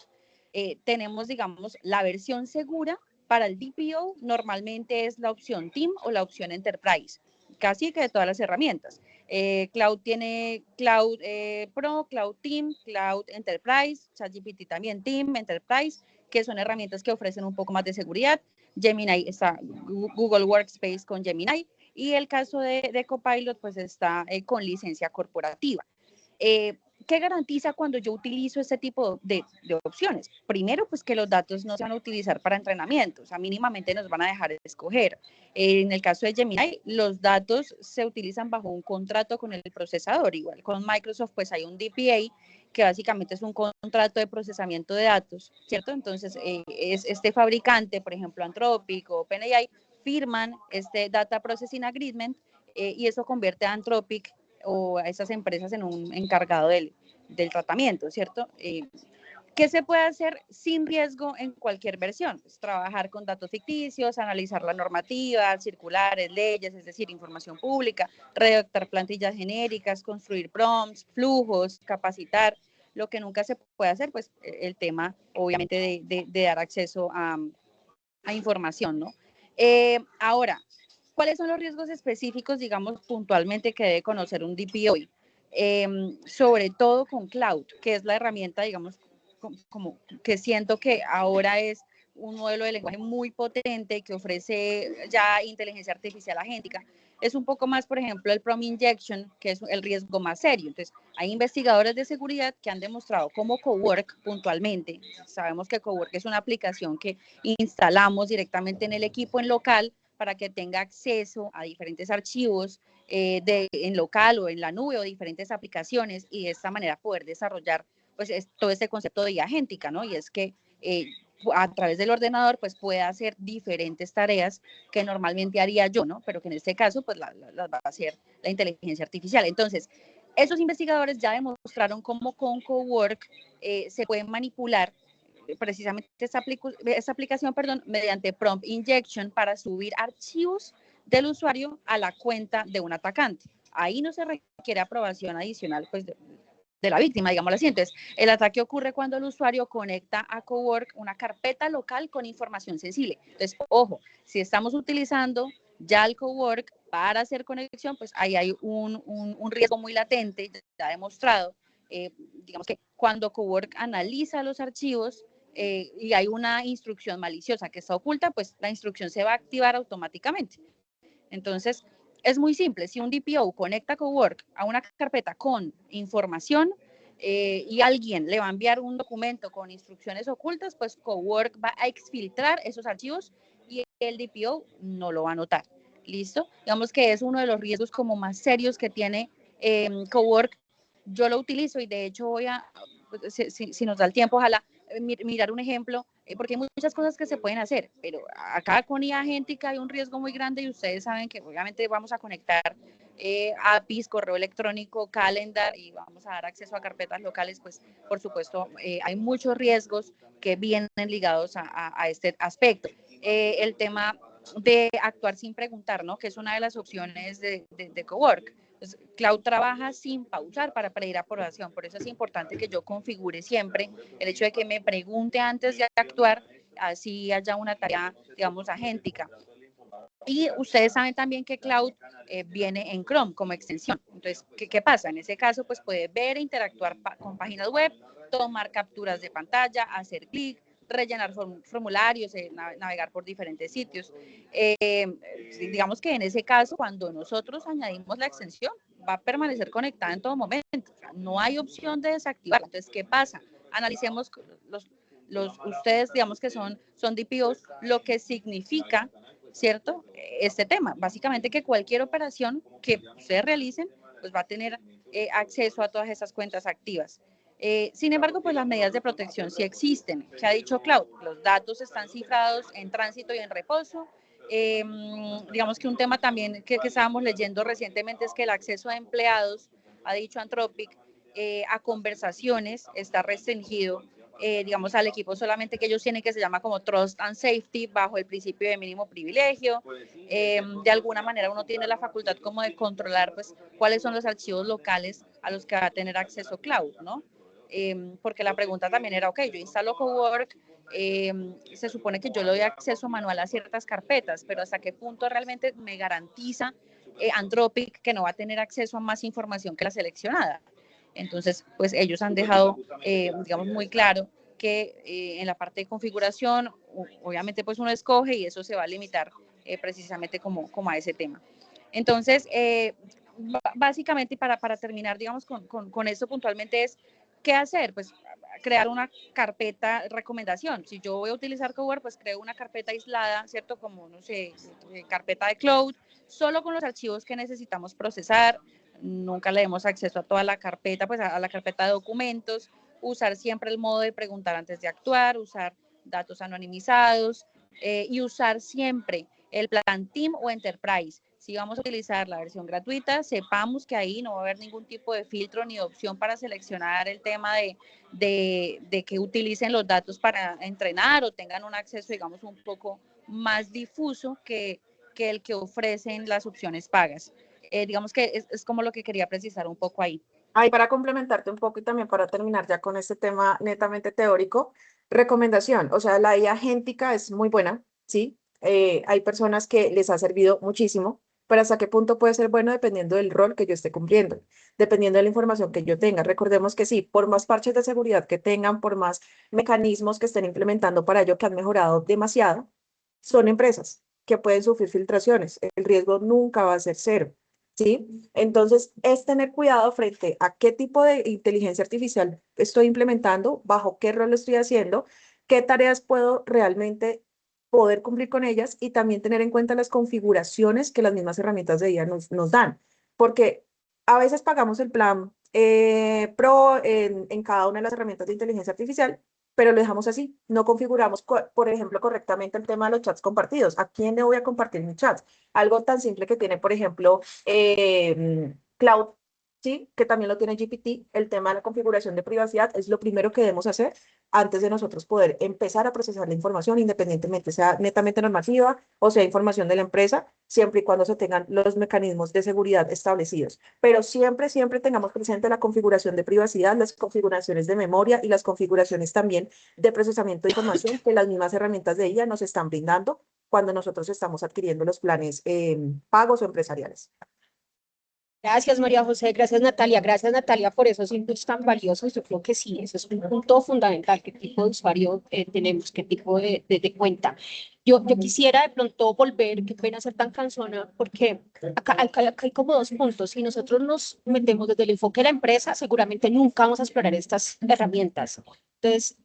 tenemos, digamos, la versión segura para el DPO normalmente es la opción Team o la opción Enterprise, casi que de todas las herramientas. Cloud tiene Cloud Pro, Cloud Team, Cloud Enterprise, ChatGPT también Team, Enterprise, que son herramientas que ofrecen un poco más de seguridad. Gemini está Google Workspace con Gemini y el caso de Copilot pues está con licencia corporativa. ¿Qué garantiza cuando yo utilizo este tipo de opciones? Primero, pues que los datos no se van a utilizar para entrenamiento, o sea, mínimamente nos van a dejar escoger. En el caso de Gemini, los datos se utilizan bajo un contrato con el procesador, igual con Microsoft, pues hay un DPA, que básicamente es un contrato de procesamiento de datos, ¿cierto? Entonces, es este fabricante, por ejemplo, Anthropic o OpenAI, firman este Data Processing Agreement y eso convierte a Anthropic o a esas empresas en un encargado del tratamiento, ¿cierto? ¿Qué se puede hacer sin riesgo en cualquier versión? Pues trabajar con datos ficticios, analizar la normativa, circulares, leyes, es decir, información pública, redactar plantillas genéricas, construir prompts, flujos, capacitar. Lo que nunca se puede hacer, pues el tema, obviamente, de dar acceso a información, ¿no? Ahora, ¿cuáles son los riesgos específicos, digamos, puntualmente que debe conocer un DPO? Sobre todo con Cloud, que es la herramienta, digamos, como que siento que ahora es un modelo de lenguaje muy potente que ofrece ya inteligencia artificial agéntica. Es un poco más, por ejemplo, el prompt injection, que es el riesgo más serio. Entonces, hay investigadores de seguridad que han demostrado cómo Cowork puntualmente, sabemos que Cowork es una aplicación que instalamos directamente en el equipo en local para que tenga acceso a diferentes archivos en local o en la nube o diferentes aplicaciones y de esta manera poder desarrollar pues todo este concepto de IA agéntica, ¿no? Y es que a través del ordenador pues puede hacer diferentes tareas que normalmente haría yo, ¿no? Pero que en este caso pues las va a hacer la inteligencia artificial. Entonces, esos investigadores ya demostraron cómo con Cowork se puede manipular precisamente esta aplicación, perdón, mediante prompt injection para subir archivos del usuario a la cuenta de un atacante. Ahí no se requiere aprobación adicional pues, de la víctima, digámoslo así. Entonces, el ataque ocurre cuando el usuario conecta a Cowork una carpeta local con información sensible. Entonces, ojo, si estamos utilizando ya el Cowork para hacer conexión, pues ahí hay un riesgo muy latente, ya demostrado. Digamos que cuando Cowork analiza los archivos, y hay una instrucción maliciosa que está oculta, pues la instrucción se va a activar automáticamente. Entonces, es muy simple. Si un DPO conecta Cowork a una carpeta con información y alguien le va a enviar un documento con instrucciones ocultas, pues Cowork va a exfiltrar esos archivos y el DPO no lo va a notar. ¿Listo? Digamos que es uno de los riesgos como más serios que tiene Cowork. Yo lo utilizo y de hecho voy a, si nos da el tiempo, ojalá mirar un ejemplo, porque hay muchas cosas que se pueden hacer, pero acá con IA agéntica hay un riesgo muy grande y ustedes saben que obviamente vamos a conectar APIs, correo electrónico, calendar y vamos a dar acceso a carpetas locales, pues por supuesto hay muchos riesgos que vienen ligados a este aspecto. El tema de actuar sin preguntar, ¿no? Que es una de las opciones de Cowork. Pues, Cloud trabaja sin pausar para pedir aprobación, por eso es importante que yo configure siempre el hecho de que me pregunte antes de actuar, así haya una tarea, digamos, agéntica. Y ustedes saben también que Cloud viene en Chrome como extensión. Entonces, ¿qué pasa? En ese caso, pues puede ver e interactuar con páginas web, tomar capturas de pantalla, hacer clic, rellenar formularios, navegar por diferentes sitios. Digamos que en ese caso, cuando nosotros añadimos la extensión, va a permanecer conectada en todo momento. O sea, no hay opción de desactivar. Entonces, ¿qué pasa? Analicemos ustedes, digamos que son DPOs, lo que significa, ¿cierto? Este tema. Básicamente que cualquier operación que ustedes realicen, pues va a tener acceso a todas esas cuentas activas. Sin embargo, pues las medidas de protección sí existen. ¿Qué ha dicho Cloud? Los datos están cifrados en tránsito y en reposo. Digamos que un tema también que estábamos leyendo recientemente es que el acceso a empleados, ha dicho Anthropic, a conversaciones está restringido, digamos, al equipo solamente que ellos tienen, que se llama como Trust and Safety, bajo el principio de mínimo privilegio. De alguna manera uno tiene la facultad como de controlar, pues, cuáles son los archivos locales a los que va a tener acceso Cloud, ¿no? Porque la pregunta también era, ok, yo instalo Cowork, se supone que yo le doy acceso manual a ciertas carpetas, pero ¿hasta qué punto realmente me garantiza Anthropic que no va a tener acceso a más información que la seleccionada? Entonces, pues ellos han dejado, digamos, muy claro que en la parte de configuración, obviamente, pues uno escoge y eso se va a limitar precisamente como a ese tema. Entonces, básicamente, y para terminar, digamos, con esto puntualmente es, ¿qué hacer? Pues crear una carpeta recomendación. Si yo voy a utilizar Cowork, pues creo una carpeta aislada, ¿cierto? Como, no sé, carpeta de Cloud, solo con los archivos que necesitamos procesar. Nunca le demos acceso a toda la carpeta, pues a la carpeta de documentos, usar siempre el modo de preguntar antes de actuar, usar datos anonimizados y usar siempre el plan Team o Enterprise. Si vamos a utilizar la versión gratuita, sepamos que ahí no va a haber ningún tipo de filtro ni opción para seleccionar el tema de que utilicen los datos para entrenar o tengan un acceso, digamos, un poco más difuso que el que ofrecen las opciones pagas. Digamos que es como lo que quería precisar un poco ahí. Ahí para complementarte un poco y también para terminar ya con este tema netamente teórico, recomendación, o sea, la IA agéntica es muy buena, ¿sí? Hay personas que les ha servido muchísimo, pero hasta qué punto puede ser bueno dependiendo del rol que yo esté cumpliendo, dependiendo de la información que yo tenga. Recordemos que sí, por más parches de seguridad que tengan, por más mecanismos que estén implementando para ello que han mejorado demasiado, son empresas que pueden sufrir filtraciones. El riesgo nunca va a ser cero. ¿Sí? Entonces, es tener cuidado frente a qué tipo de inteligencia artificial estoy implementando, bajo qué rol lo estoy haciendo, qué tareas puedo realmente poder cumplir con ellas y también tener en cuenta las configuraciones que las mismas herramientas de IA nos dan. Porque a veces pagamos el plan Pro en cada una de las herramientas de inteligencia artificial, pero lo dejamos así. No configuramos, por ejemplo, correctamente el tema de los chats compartidos. ¿A quién le voy a compartir mis chats? Algo tan simple que tiene, por ejemplo, Cloud, ¿sí? Que también lo tiene GPT, el tema de la configuración de privacidad es lo primero que debemos hacer antes de nosotros poder empezar a procesar la información, independientemente sea netamente normativa o sea información de la empresa, siempre y cuando se tengan los mecanismos de seguridad establecidos. Pero siempre, siempre tengamos presente la configuración de privacidad, las configuraciones de memoria y las configuraciones también de procesamiento de información que las mismas herramientas de ella nos están brindando cuando nosotros estamos adquiriendo los planes pagos o empresariales. Gracias, María José. Gracias, Natalia. Gracias, Natalia, por esos inputs tan valiosos. Yo creo que sí, eso es un punto fundamental. ¿Qué tipo de usuario tenemos? ¿Qué tipo de cuenta? Yo quisiera de pronto volver, qué pena ser tan cansona, porque acá hay como dos puntos. Si nosotros nos metemos desde el enfoque de la empresa, seguramente nunca vamos a explorar estas herramientas. Entonces,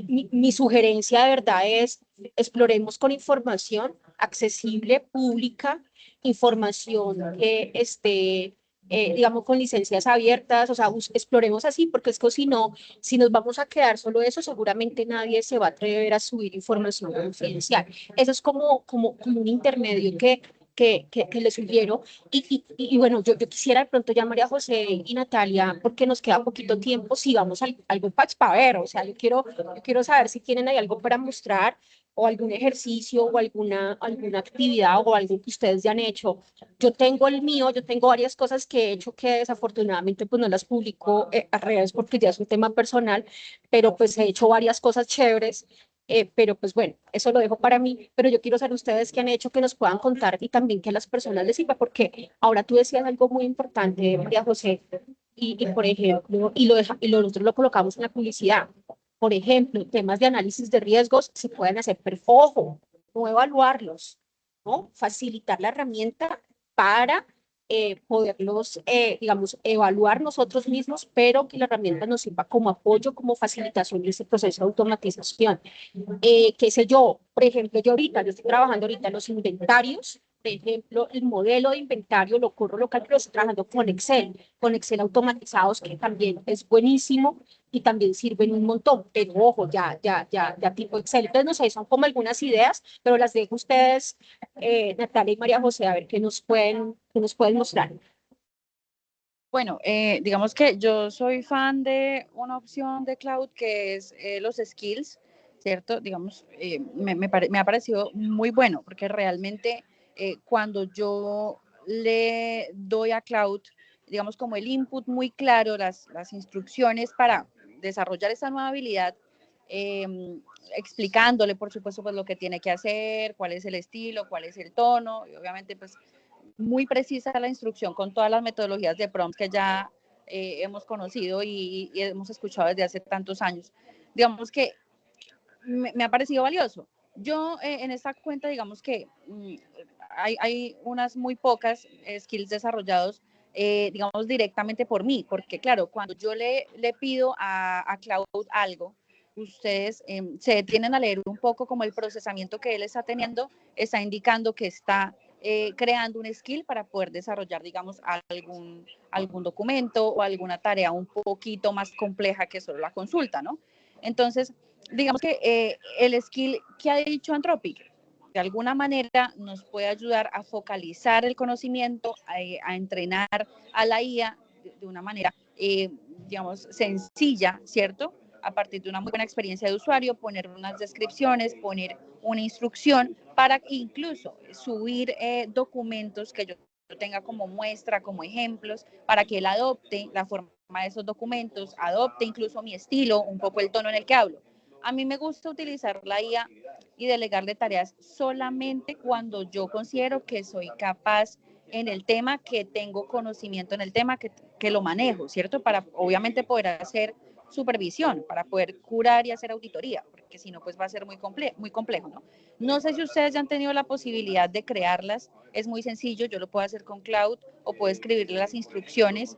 mi sugerencia de verdad es exploremos con información accesible, pública, información que esté digamos, con licencias abiertas, o sea, exploremos así, porque es que si no, si nos vamos a quedar solo eso, seguramente nadie se va a atrever a subir información confidencial. Eso es como un intermedio que les sugiero. Y bueno, yo quisiera de pronto ya María José y Natalia, porque nos queda poquito tiempo, si vamos a algo para ver, o sea, yo quiero saber si tienen ahí algo para mostrar o algún ejercicio o alguna actividad o algo que ustedes ya han hecho. Yo tengo el mío, yo tengo varias cosas que he hecho que desafortunadamente pues no las publico a redes porque ya es un tema personal, pero pues he hecho varias cosas chéveres, pero pues bueno, eso lo dejo para mí, pero yo quiero saber ustedes qué han hecho, que nos puedan contar y también que a las personas les sirva, porque ahora tú decías algo muy importante, María José, y por ejemplo, y nosotros lo colocamos en la publicidad. Por ejemplo, temas de análisis de riesgos se pueden hacer, pero ojo, no evaluarlos, ¿no? Facilitar la herramienta para poderlos, digamos, evaluar nosotros mismos, pero que la herramienta nos sirva como apoyo, como facilitación de ese proceso de automatización. Qué sé yo, por ejemplo, yo estoy trabajando ahorita en los inventarios, por ejemplo, el modelo de inventario lo corro local, pero estoy trabajando con Excel automatizados, que también es buenísimo y también sirven un montón, pero ojo, ya tipo Excel. Entonces, no sé, son como algunas ideas, pero las dejo a ustedes, Natalia y María José, a ver qué nos pueden mostrar. Bueno, digamos que yo soy fan de una opción de cloud que es los skills, ¿cierto? Digamos, me ha parecido muy bueno porque realmente cuando yo le doy a cloud, digamos, como el input muy claro, las instrucciones para desarrollar esa nueva habilidad, explicándole, por supuesto, pues lo que tiene que hacer, cuál es el estilo, cuál es el tono, y obviamente, pues muy precisa la instrucción con todas las metodologías de prompts que ya hemos conocido y hemos escuchado desde hace tantos años. Digamos que me ha parecido valioso. Yo en esta cuenta, digamos que hay unas muy pocas skills desarrollados, digamos, directamente por mí, porque claro, cuando yo le pido a Cloud algo, ustedes se detienen a leer un poco como el procesamiento que él está teniendo, está indicando que está creando un skill para poder desarrollar, digamos, algún documento o alguna tarea un poquito más compleja que solo la consulta, ¿no? Entonces, digamos que el skill que ha dicho Anthropic, de alguna manera nos puede ayudar a focalizar el conocimiento, a entrenar a la IA de una manera, digamos, sencilla, ¿cierto? A partir de una muy buena experiencia de usuario, poner unas descripciones, poner una instrucción para incluso subir documentos que yo tenga como muestra, como ejemplos, para que él adopte la forma de esos documentos, adopte incluso mi estilo, un poco el tono en el que hablo. A mí me gusta utilizar la IA y delegarle tareas solamente cuando yo considero que soy capaz en el tema, que tengo conocimiento en el tema, que lo manejo, ¿cierto? Para obviamente poder hacer supervisión, para poder curar y hacer auditoría, porque si no, pues va a ser muy complejo, ¿no? No sé si ustedes ya han tenido la posibilidad de crearlas, es muy sencillo, yo lo puedo hacer con Cloud o puedo escribirle las instrucciones,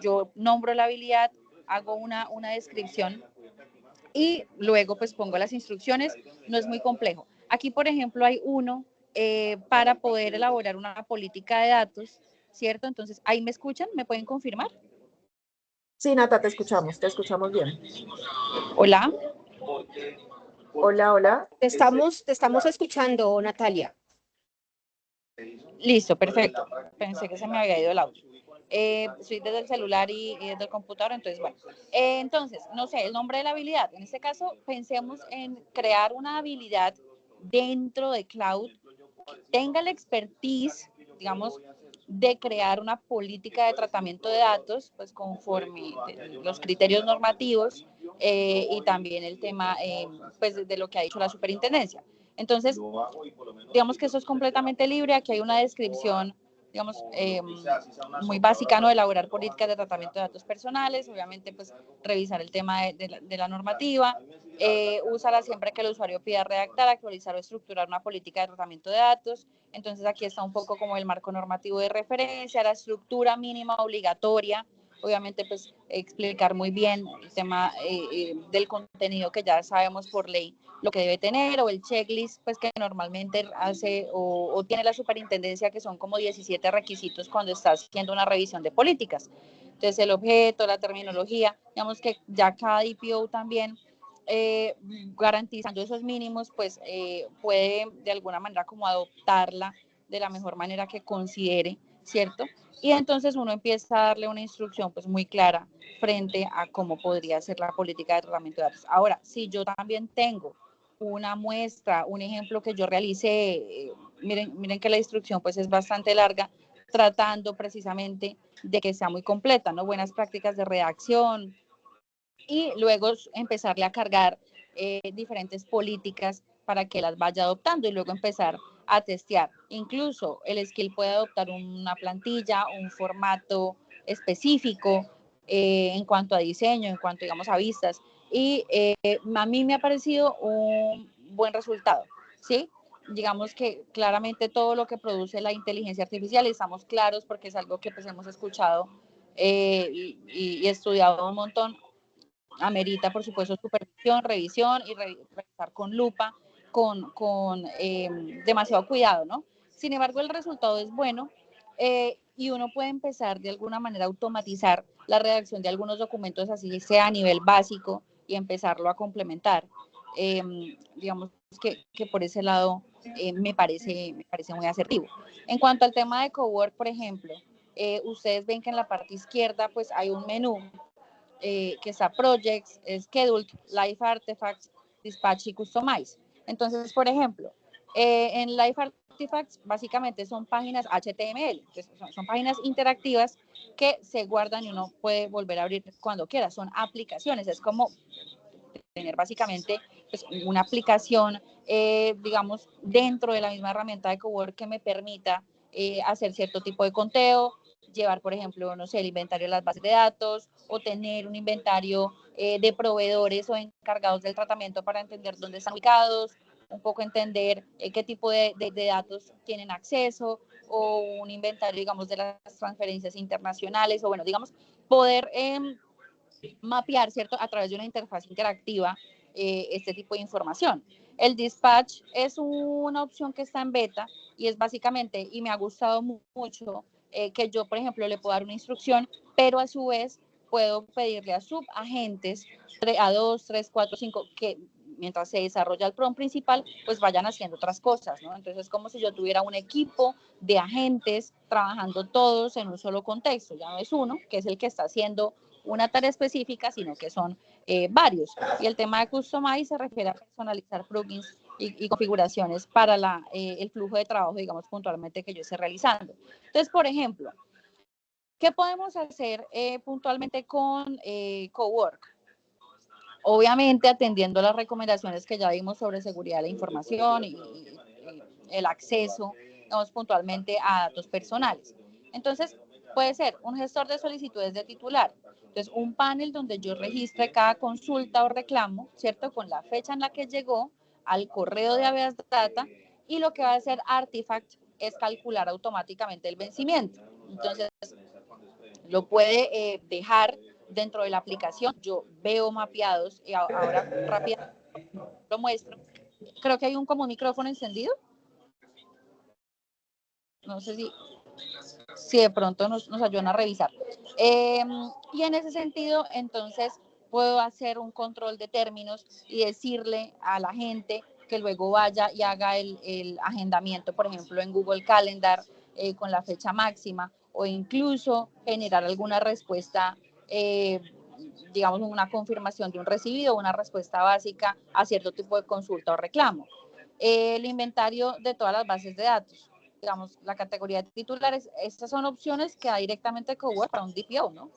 yo nombro la habilidad, hago una descripción y luego pues pongo las instrucciones, no es muy complejo. Aquí, por ejemplo, hay uno para poder elaborar una política de datos, ¿cierto? Entonces, ¿ahí me escuchan? ¿Me pueden confirmar? Sí, Nata, te escuchamos bien. Hola. Hola, hola. Te estamos escuchando, Natalia. Listo, perfecto. Pensé que se me había ido el audio. Soy desde el celular y desde el computador, entonces, bueno. Entonces, no sé, el nombre de la habilidad. En este caso, pensemos en crear una habilidad dentro de Cloud que tenga la expertise, digamos, de crear una política de tratamiento de datos, pues conforme los criterios normativos y también el tema, pues, de lo que ha dicho la superintendencia. Entonces, digamos que eso es completamente libre. Aquí hay una descripción, digamos, muy básica, ¿no? Elaborar políticas de tratamiento de datos personales, obviamente, pues, revisar el tema de la normativa, úsala siempre que el usuario pida redactar, actualizar o estructurar una política de tratamiento de datos. Entonces, aquí está un poco como el marco normativo de referencia, la estructura mínima obligatoria, obviamente, pues, explicar muy bien el tema del contenido que ya sabemos por ley lo que debe tener, o el checklist pues que normalmente hace o tiene la superintendencia, que son como 17 requisitos cuando estás haciendo una revisión de políticas. Entonces el objeto, la terminología, digamos que ya cada DPO también garantizando esos mínimos, pues puede de alguna manera como adoptarla de la mejor manera que considere, ¿cierto? Y entonces uno empieza a darle una instrucción pues muy clara frente a cómo podría ser la política de tratamiento de datos. Ahora, si yo también tengo una muestra, un ejemplo que yo realicé, miren que la instrucción pues es bastante larga, tratando precisamente de que sea muy completa, ¿no? Buenas prácticas de redacción y luego empezarle a cargar diferentes políticas para que las vaya adoptando y luego empezar a testear. Incluso el skill puede adoptar una plantilla, un formato específico en cuanto a diseño, en cuanto, digamos, a vistas. y a mí me ha parecido un buen resultado, ¿sí? Digamos que claramente todo lo que produce la inteligencia artificial, estamos claros porque es algo que pues hemos escuchado y estudiado un montón, amerita por supuesto supervisión, revisión y revisar con lupa, con demasiado cuidado, ¿no? Sin embargo, el resultado es bueno y uno puede empezar de alguna manera a automatizar la redacción de algunos documentos, así sea a nivel básico, y empezarlo a complementar. Digamos que por ese lado me parece muy asertivo. En cuanto al tema de cowork, por ejemplo, ustedes ven que en la parte izquierda pues hay un menú que está Projects, Scheduled, Live Artifacts, Dispatch y Customize. Entonces, por ejemplo, en Live Artifacts básicamente son páginas HTML, son páginas interactivas que se guardan y uno puede volver a abrir cuando quiera, son aplicaciones, es como tener básicamente pues, una aplicación, digamos, dentro de la misma herramienta de Cowork que me permita hacer cierto tipo de conteo, llevar, por ejemplo, no sé, el inventario de las bases de datos o tener un inventario de proveedores o encargados del tratamiento para entender dónde están ubicados, un poco entender qué tipo de datos tienen acceso o un inventario, digamos, de las transferencias internacionales o, bueno, digamos, poder mapear, ¿cierto?, a través de una interfaz interactiva este tipo de información. El dispatch es una opción que está en beta y es básicamente, y me ha gustado mucho, que yo, por ejemplo, le puedo dar una instrucción, pero a su vez puedo pedirle a subagentes, a 2, 3, 4, 5, que mientras se desarrolla el prompt principal, pues vayan haciendo otras cosas, ¿no? Entonces es como si yo tuviera un equipo de agentes trabajando todos en un solo contexto, ya no es uno, que es el que está haciendo una tarea específica, sino que son varios. Y el tema de Customize se refiere a personalizar plugins y configuraciones para el flujo de trabajo, digamos, puntualmente que yo esté realizando. Entonces, por ejemplo, ¿qué podemos hacer puntualmente con Cowork? Obviamente atendiendo las recomendaciones que ya vimos sobre seguridad de la información y el acceso, digamos, puntualmente a datos personales. Entonces, puede ser un gestor de solicitudes de titular. Entonces, un panel donde yo registre cada consulta o reclamo, ¿cierto? Con la fecha en la que llegó al correo de Habeas Data, y lo que va a hacer Artifact es calcular automáticamente el vencimiento. Entonces, lo puede dejar dentro de la aplicación. Yo veo mapeados y ahora rápidamente lo muestro. Creo que hay como un micrófono encendido. No sé si de pronto nos ayudan a revisar. Y en ese sentido, entonces, puedo hacer un control de términos y decirle a la gente que luego vaya y haga el agendamiento, por ejemplo, en Google Calendar con la fecha máxima, o incluso generar alguna respuesta, digamos, una confirmación de un recibido, una respuesta básica a cierto tipo de consulta o reclamo. El inventario de todas las bases de datos, digamos, la categoría de titulares, estas son opciones que da directamente Cowork para un DPO, ¿no?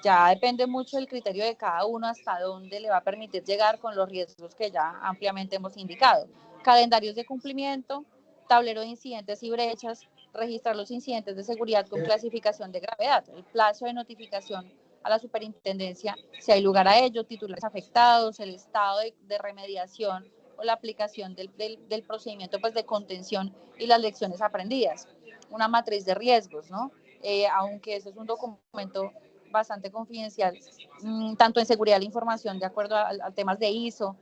Ya depende mucho del criterio de cada uno hasta dónde le va a permitir llegar con los riesgos que ya ampliamente hemos indicado. Calendarios de cumplimiento, tablero de incidentes y brechas, registrar los incidentes de seguridad con clasificación de gravedad, el plazo de notificación a la superintendencia si hay lugar a ello, titulares afectados, el estado de remediación o la aplicación del procedimiento pues, de contención y las lecciones aprendidas. Una matriz de riesgos, ¿no? Aunque eso es un documento bastante confidencial, tanto en seguridad de la información, de acuerdo a temas de ISO,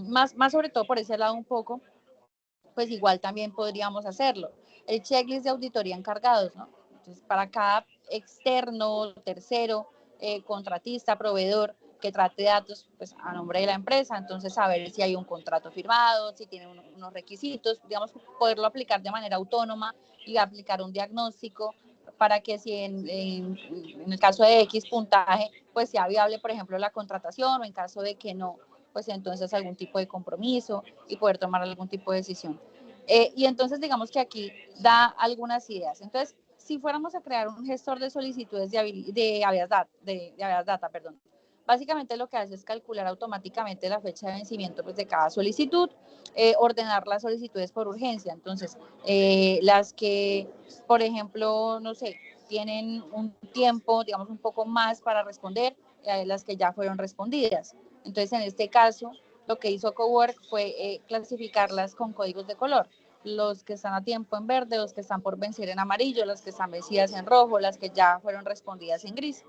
más sobre todo por ese lado un poco, pues igual también podríamos hacerlo. El checklist de auditoría encargados, ¿no? Entonces, para cada externo, tercero, contratista, proveedor que trate datos pues, a nombre de la empresa, entonces saber si hay un contrato firmado, si tiene unos requisitos, digamos, poderlo aplicar de manera autónoma y aplicar un diagnóstico para que si en el caso de X puntaje, pues sea viable, por ejemplo, la contratación, o en caso de que no, pues entonces algún tipo de compromiso y poder tomar algún tipo de decisión. Y entonces digamos que aquí da algunas ideas. Entonces, si fuéramos a crear un gestor de solicitudes de Habeas Data, perdón, básicamente lo que hace es calcular automáticamente la fecha de vencimiento pues, de cada solicitud, ordenar las solicitudes por urgencia. Entonces, las que, por ejemplo, no sé, tienen un tiempo, digamos, un poco más para responder, las que ya fueron respondidas. Entonces, en este caso, lo que hizo Cowork fue clasificarlas con códigos de color. Los que están a tiempo en verde, los que están por vencer en amarillo, las que están vencidas en rojo, las que ya fueron respondidas en gris.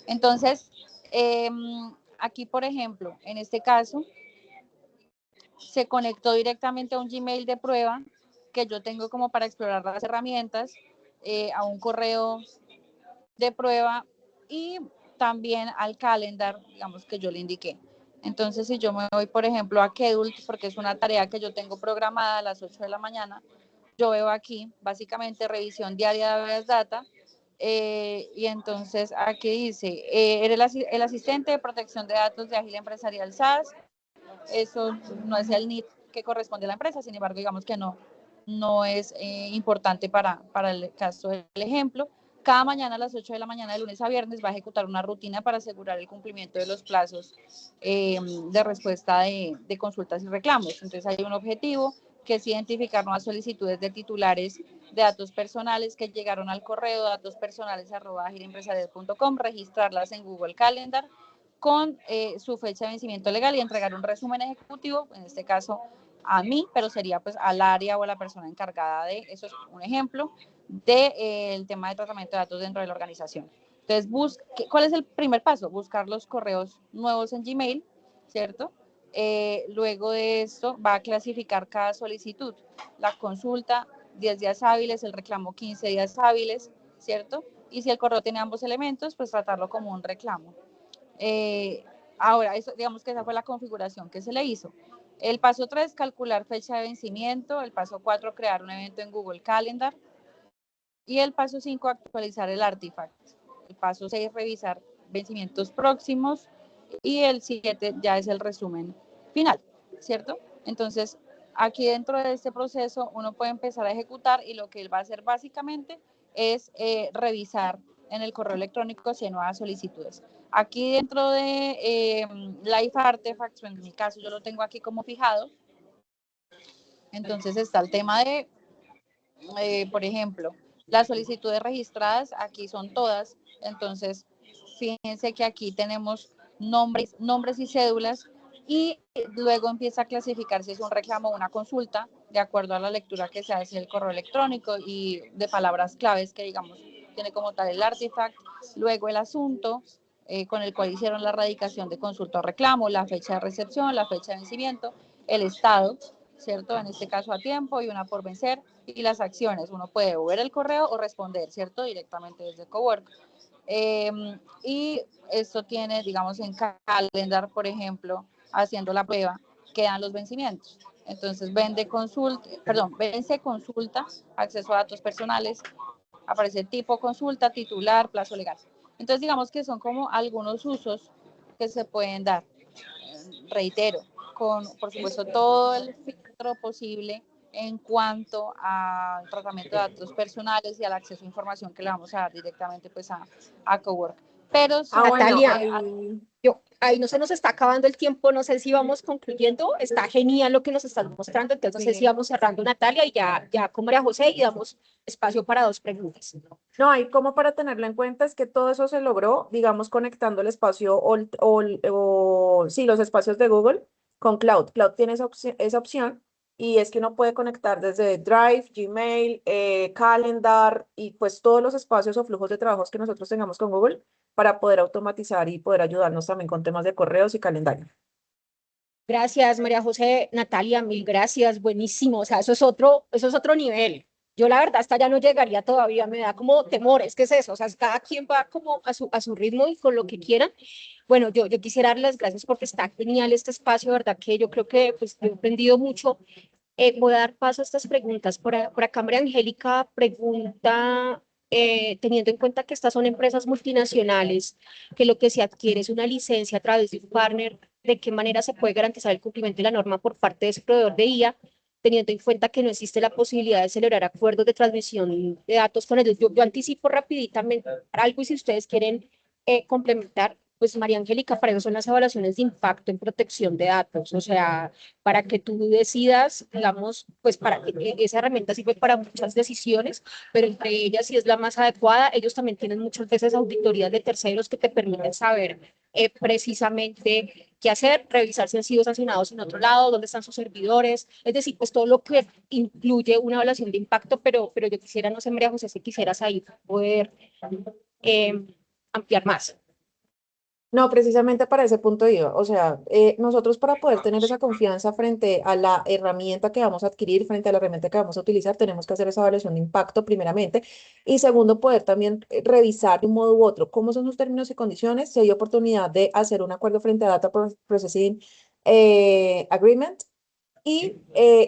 Entonces, aquí, por ejemplo, en este caso, se conectó directamente a un Gmail de prueba que yo tengo como para explorar las herramientas, a un correo de prueba y también al calendar, digamos, que yo le indiqué. Entonces, si yo me voy, por ejemplo, a Schedule, porque es una tarea que yo tengo programada a las 8 de la mañana, yo veo aquí, básicamente, revisión diaria de Base Data, y entonces aquí dice, eres el asistente de protección de datos de Ágil Empresarial SAS. Eso no es el NIT que corresponde a la empresa, sin embargo, digamos que no es importante para el caso del ejemplo. Cada mañana a las 8 de la mañana de lunes a viernes va a ejecutar una rutina para asegurar el cumplimiento de los plazos de respuesta de consultas y reclamos. Entonces hay un objetivo que es identificar nuevas solicitudes de titulares de datos personales que llegaron al correo datospersonales@agilempresarial.com, registrarlas en Google Calendar con su fecha de vencimiento legal y entregar un resumen ejecutivo, en este caso a mí, pero sería pues al área o a la persona encargada de, eso es un ejemplo, del tema de tratamiento de datos dentro de la organización. Entonces, ¿cuál es el primer paso? Buscar los correos nuevos en Gmail, ¿cierto? Luego de esto va a clasificar cada solicitud, la consulta 10 días hábiles, el reclamo 15 días hábiles, ¿cierto? Y si el correo tiene ambos elementos, pues tratarlo como un reclamo. Ahora, eso, digamos que esa fue la configuración que se le hizo. El paso 3, calcular fecha de vencimiento. El paso 4, crear un evento en Google Calendar. Y el paso 5, actualizar el artifact. El paso 6, revisar vencimientos próximos. Y el 7 ya es el resumen final, ¿cierto? Entonces, aquí dentro de este proceso uno puede empezar a ejecutar y lo que él va a hacer básicamente es revisar en el correo electrónico si hay nuevas solicitudes. Aquí dentro de Live Artifacts, en mi caso yo lo tengo aquí como fijado, entonces está el tema de, por ejemplo, las solicitudes registradas, aquí son todas, entonces fíjense que aquí tenemos nombres y cédulas y luego empieza a clasificar si es un reclamo o una consulta de acuerdo a la lectura que se hace del correo electrónico y de palabras claves que digamos tiene como tal el artifact, luego el asunto con el cual hicieron la radicación de consulta o reclamo, la fecha de recepción, la fecha de vencimiento, el estado, ¿cierto? En este caso a tiempo y una por vencer, y las acciones, uno puede o ver el correo o responder, ¿cierto? Directamente desde Cowork. Y esto tiene, digamos, en Calendar, por ejemplo, haciendo la prueba, quedan los vencimientos. Entonces, vence consulta, acceso a datos personales, aparece tipo consulta, titular, plazo legal. Entonces, digamos que son como algunos usos que se pueden dar. Reitero, con, por supuesto, todo el filtro posible en cuanto al tratamiento de datos personales y al acceso a información que le vamos a dar directamente pues a Cowork. Pero Natalia, ahí- ahí no se nos está acabando el tiempo, no sé si vamos concluyendo, está genial lo que nos estás mostrando, entonces no sé si vamos cerrando, Natalia, y ya con María José y damos espacio para 2 preguntas. No, ahí como para tenerlo en cuenta es que todo eso se logró, digamos, conectando el espacio sí, los espacios de Google con Cloud. Cloud tiene esa opción y es que uno puede conectar desde Drive, Gmail, Calendar y pues todos los espacios o flujos de trabajos que nosotros tengamos con Google para poder automatizar y poder ayudarnos también con temas de correos y calendario. Gracias, María José, Natalia, mil gracias, buenísimo, o sea, eso es otro nivel. Yo la verdad hasta ya no llegaría todavía, me da como temores, ¿qué es eso? O sea, cada quien va como a su ritmo y con lo que quieran. Bueno, yo quisiera darles las gracias porque está genial este espacio, ¿verdad? Que yo creo que pues he aprendido mucho. Voy a dar paso a estas preguntas. Por acá, María Angélica pregunta, teniendo en cuenta que estas son empresas multinacionales, que lo que se adquiere es una licencia a través de un partner, ¿de qué manera se puede garantizar el cumplimiento de la norma por parte de ese proveedor de IA, teniendo en cuenta que no existe la posibilidad de celebrar acuerdos de transmisión de datos con ellos? Yo anticipo rapiditamente algo y si ustedes quieren complementar, pues María Angélica, para eso son las evaluaciones de impacto en protección de datos, o sea, para que tú decidas, digamos, pues para que esa herramienta sirve para muchas decisiones, pero entre ellas, si es la más adecuada, ellos también tienen muchas veces auditorías de terceros que te permiten saber precisamente qué hacer, revisar si han sido sancionados en otro lado, dónde están sus servidores, es decir, pues todo lo que incluye una evaluación de impacto, pero yo quisiera, no sé, María José, si quisieras ahí poder ampliar más. No, precisamente para ese punto iba. O sea, nosotros para poder tener esa confianza frente a la herramienta que vamos a adquirir, frente a la herramienta que vamos a utilizar, tenemos que hacer esa evaluación de impacto primeramente. Y segundo, poder también revisar de un modo u otro cómo son sus términos y condiciones, si hay oportunidad de hacer un acuerdo frente a Data Processing Agreement. Y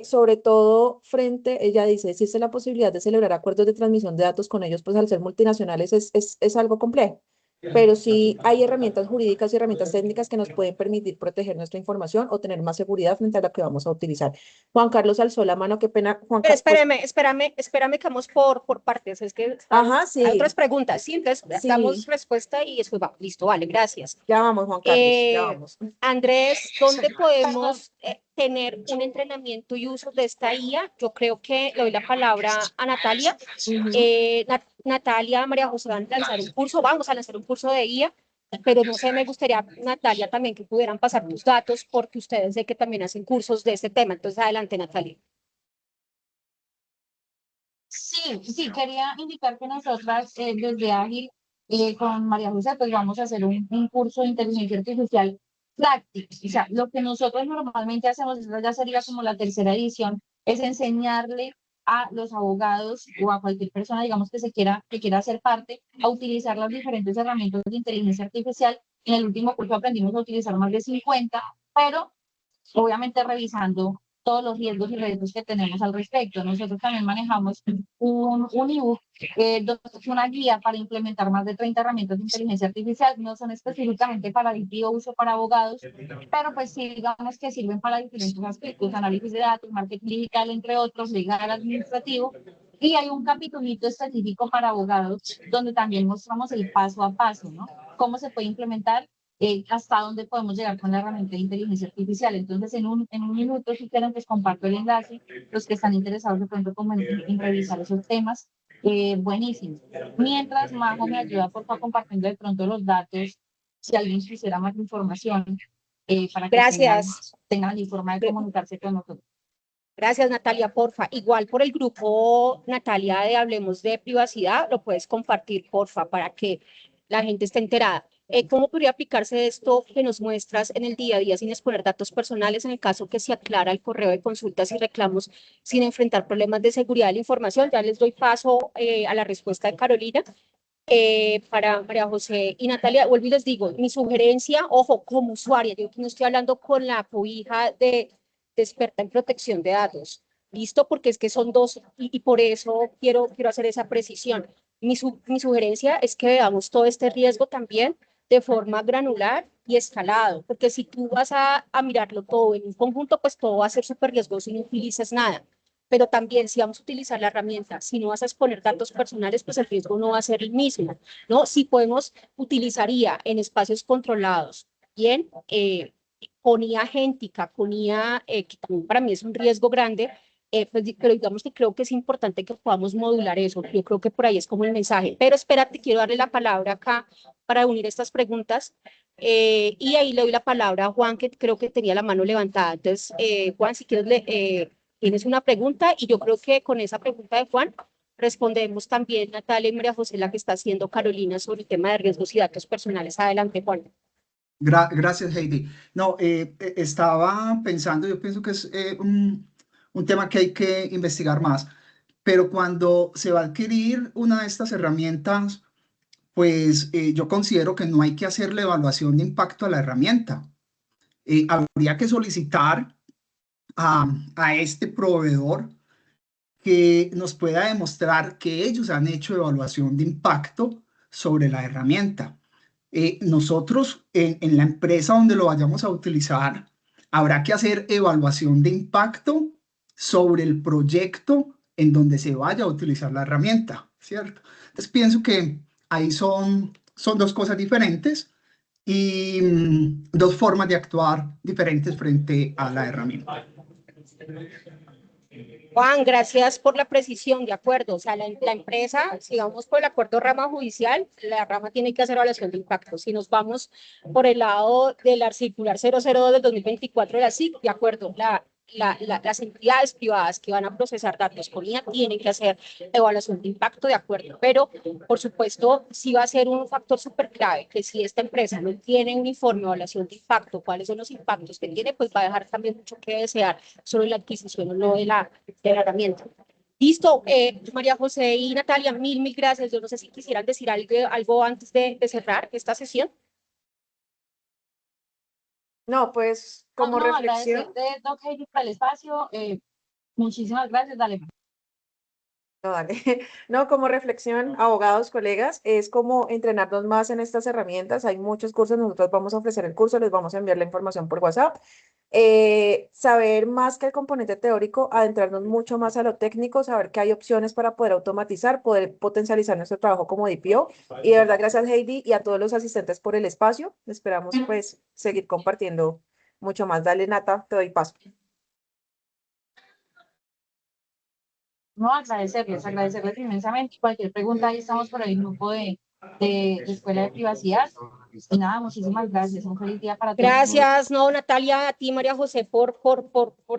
sobre todo, frente, ella dice, existe la posibilidad de celebrar acuerdos de transmisión de datos con ellos, pues al ser multinacionales es algo complejo. Pero sí hay herramientas jurídicas y herramientas técnicas que nos pueden permitir proteger nuestra información o tener más seguridad frente a la que vamos a utilizar. Juan Carlos alzó la mano, qué pena, Juan Pero Carlos. espérame que vamos por partes, es que Ajá, hay sí, otras preguntas, sí, entonces sí, damos respuesta y después va, listo, vale, gracias. ya vamos, Juan Carlos, ya vamos. Andrés, ¿dónde podemos tener un entrenamiento y uso de esta IA? Yo creo que le doy la palabra a Natalia. Ujú. Natalia, María José van a lanzar un curso, vamos a lanzar un curso de IA, pero no sé, me gustaría, Natalia, también que pudieran pasar tus datos, porque ustedes sé que también hacen cursos de este tema. Entonces, adelante, Natalia. Sí, sí, quería indicar que nosotras desde Ágil con María José pues vamos a hacer un curso de inteligencia artificial práctico. O sea, lo que nosotros normalmente hacemos, esta ya sería como la tercera edición, es enseñarle a los abogados o a cualquier persona, digamos, que quiera hacer parte, a utilizar las diferentes herramientas de inteligencia artificial. En el último curso aprendimos a utilizar más de 50, pero obviamente revisando todos los riesgos y retos que tenemos al respecto. Nosotros también manejamos un ebook, es una guía para implementar más de 30 herramientas de inteligencia artificial. No son específicamente para litigio uso para abogados, pero pues sí, digamos que sirven para diferentes aspectos, análisis de datos, marketing digital, entre otros, legal, administrativo. Y hay un capitulito específico para abogados donde también mostramos el paso a paso, ¿no? Cómo se puede implementar, hasta dónde podemos llegar con la herramienta de inteligencia artificial. Entonces, en un minuto, si quieren, pues comparto el enlace, los que están interesados de pronto como en revisar esos temas, buenísimo. Mientras Majo me ayuda, por favor, compartiendo de pronto los datos, si alguien quisiera más información, para que Gracias. tengan la forma de comunicarse con nosotros. Gracias, Natalia, porfa. Igual por el grupo, Natalia, de Hablemos de Privacidad, lo puedes compartir, porfa, para que la gente esté enterada. ¿Cómo podría aplicarse esto que nos muestras en el día a día sin exponer datos personales en el caso que se aclara el correo de consultas y reclamos sin enfrentar problemas de seguridad de la información? Ya les doy paso a la respuesta de Carolina. Para María José y Natalia, vuelvo y les digo, mi sugerencia, ojo, como usuaria, yo aquí no estoy hablando con la cobija de experta en protección de datos, ¿listo? Porque es que son dos y por eso quiero hacer esa precisión. Mi sugerencia es que veamos todo este riesgo también de forma granular y escalado, porque si tú vas a mirarlo todo en un conjunto, pues todo va a ser súper riesgoso y no utilices nada. Pero también si vamos a utilizar la herramienta, si no vas a exponer datos personales, pues el riesgo no va a ser el mismo, ¿no? Si podemos, utilizaría en espacios controlados, bien, con IA agéntica, con IA, que también para mí es un riesgo grande, pues, pero digamos que creo que es importante que podamos modular eso. Yo creo que por ahí es como el mensaje. Pero espérate, quiero darle la palabra acá para unir estas preguntas. Y ahí le doy la palabra a Juan, que creo que tenía la mano levantada. Entonces, Juan, si quieres, tienes una pregunta y yo creo que con esa pregunta de Juan respondemos también Natalia y María José, la que está haciendo Carolina sobre el tema de riesgos y datos personales. Adelante, Juan. Gracias, Heidi. No, estaba pensando, yo pienso que es un tema que hay que investigar más, pero cuando se va a adquirir una de estas herramientas, pues yo considero que no hay que hacer la evaluación de impacto a la herramienta. Habría que solicitar a este proveedor que nos pueda demostrar que ellos han hecho evaluación de impacto sobre la herramienta. Nosotros en la empresa donde lo vayamos a utilizar, habrá que hacer evaluación de impacto sobre el proyecto en donde se vaya a utilizar la herramienta, ¿cierto? Entonces pienso que ahí son dos cosas diferentes y dos formas de actuar diferentes frente a la herramienta. Juan, gracias por la precisión, de acuerdo. O sea, la empresa, si vamos por el acuerdo rama judicial, la rama tiene que hacer evaluación de impacto. Si nos vamos por el lado de la circular 002 del 2024 de la SIC, de acuerdo, las entidades privadas que van a procesar datos con IA tienen que hacer evaluación de impacto, de acuerdo, pero por supuesto sí va a ser un factor súper clave que si esta empresa no tiene un informe de evaluación de impacto, cuáles son los impactos que tiene, pues va a dejar también mucho que desear sobre la adquisición o no de la herramienta. Listo, María José y Natalia, mil gracias. Yo no sé si quisieran decir algo antes de cerrar esta sesión. No, pues como reflexión. Agradecerte, Doc Heidi, por el espacio. Muchísimas gracias, dale. No, dale. No, como reflexión, abogados, colegas, es como entrenarnos más en estas herramientas. Hay muchos cursos, nosotros vamos a ofrecer el curso, les vamos a enviar la información por WhatsApp. Saber más que el componente teórico, adentrarnos mucho más a lo técnico, saber que hay opciones para poder automatizar, poder potencializar nuestro trabajo como DPO. Y de verdad, gracias Heidi y a todos los asistentes por el espacio. Esperamos pues seguir compartiendo mucho más. Dale, Nata, te doy paso. No, agradecerles inmensamente. Cualquier pregunta, ahí estamos por el grupo de Escuela de Privacidad. Y nada, muchísimas gracias. Un feliz día para todos. Gracias, no, Natalia, a ti, María José, por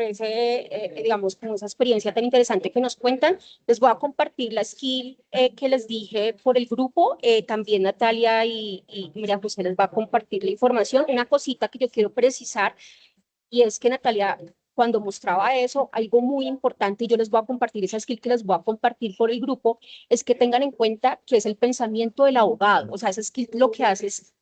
ese, digamos, como esa experiencia tan interesante que nos cuentan. Les voy a compartir la skill que les dije por el grupo. También Natalia y María José les va a compartir la información. Una cosita que yo quiero precisar, y es que Natalia, cuando mostraba eso, algo muy importante, y yo les voy a compartir esa skill que les voy a compartir por el grupo, es que tengan en cuenta que es el pensamiento del abogado. O sea, esa skill lo que hace es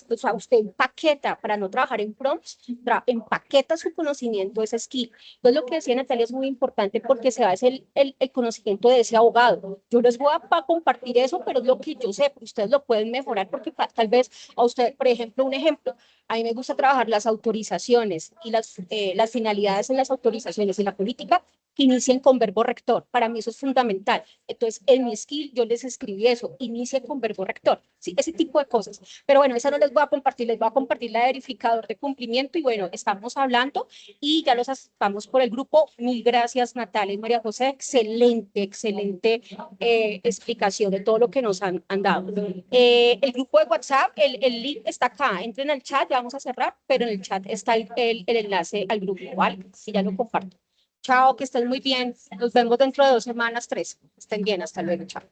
o sea, usted empaqueta, para no trabajar en prompts, empaqueta su conocimiento de esa skill. Entonces, lo que decía Natalia es muy importante porque se hace el conocimiento de ese abogado. Yo les voy a compartir eso, pero es lo que yo sé, pero ustedes lo pueden mejorar porque tal vez a usted, por ejemplo, un ejemplo, a mí me gusta trabajar las autorizaciones y las finalidades en las autorizaciones y la política que inicien con verbo rector. Para mí eso es fundamental. Entonces, en mi skill yo les escribí eso, inicie con verbo rector. ¿Sí? Ese tipo de cosas. Pero bueno, esa no les voy a compartir, les voy a compartir la de verificador de cumplimiento y bueno, estamos hablando y ya los aceptamos por el grupo. Mil gracias, Natalia y María José. Excelente explicación de todo lo que nos han dado. El grupo de WhatsApp, el link está acá. Entren al chat, ya vamos a cerrar, pero en el chat está el enlace al grupo, ¿vale? Y ya lo comparto. Chao, que estén muy bien. Nos vemos dentro de 2 semanas, 3. Estén bien, hasta luego, chao.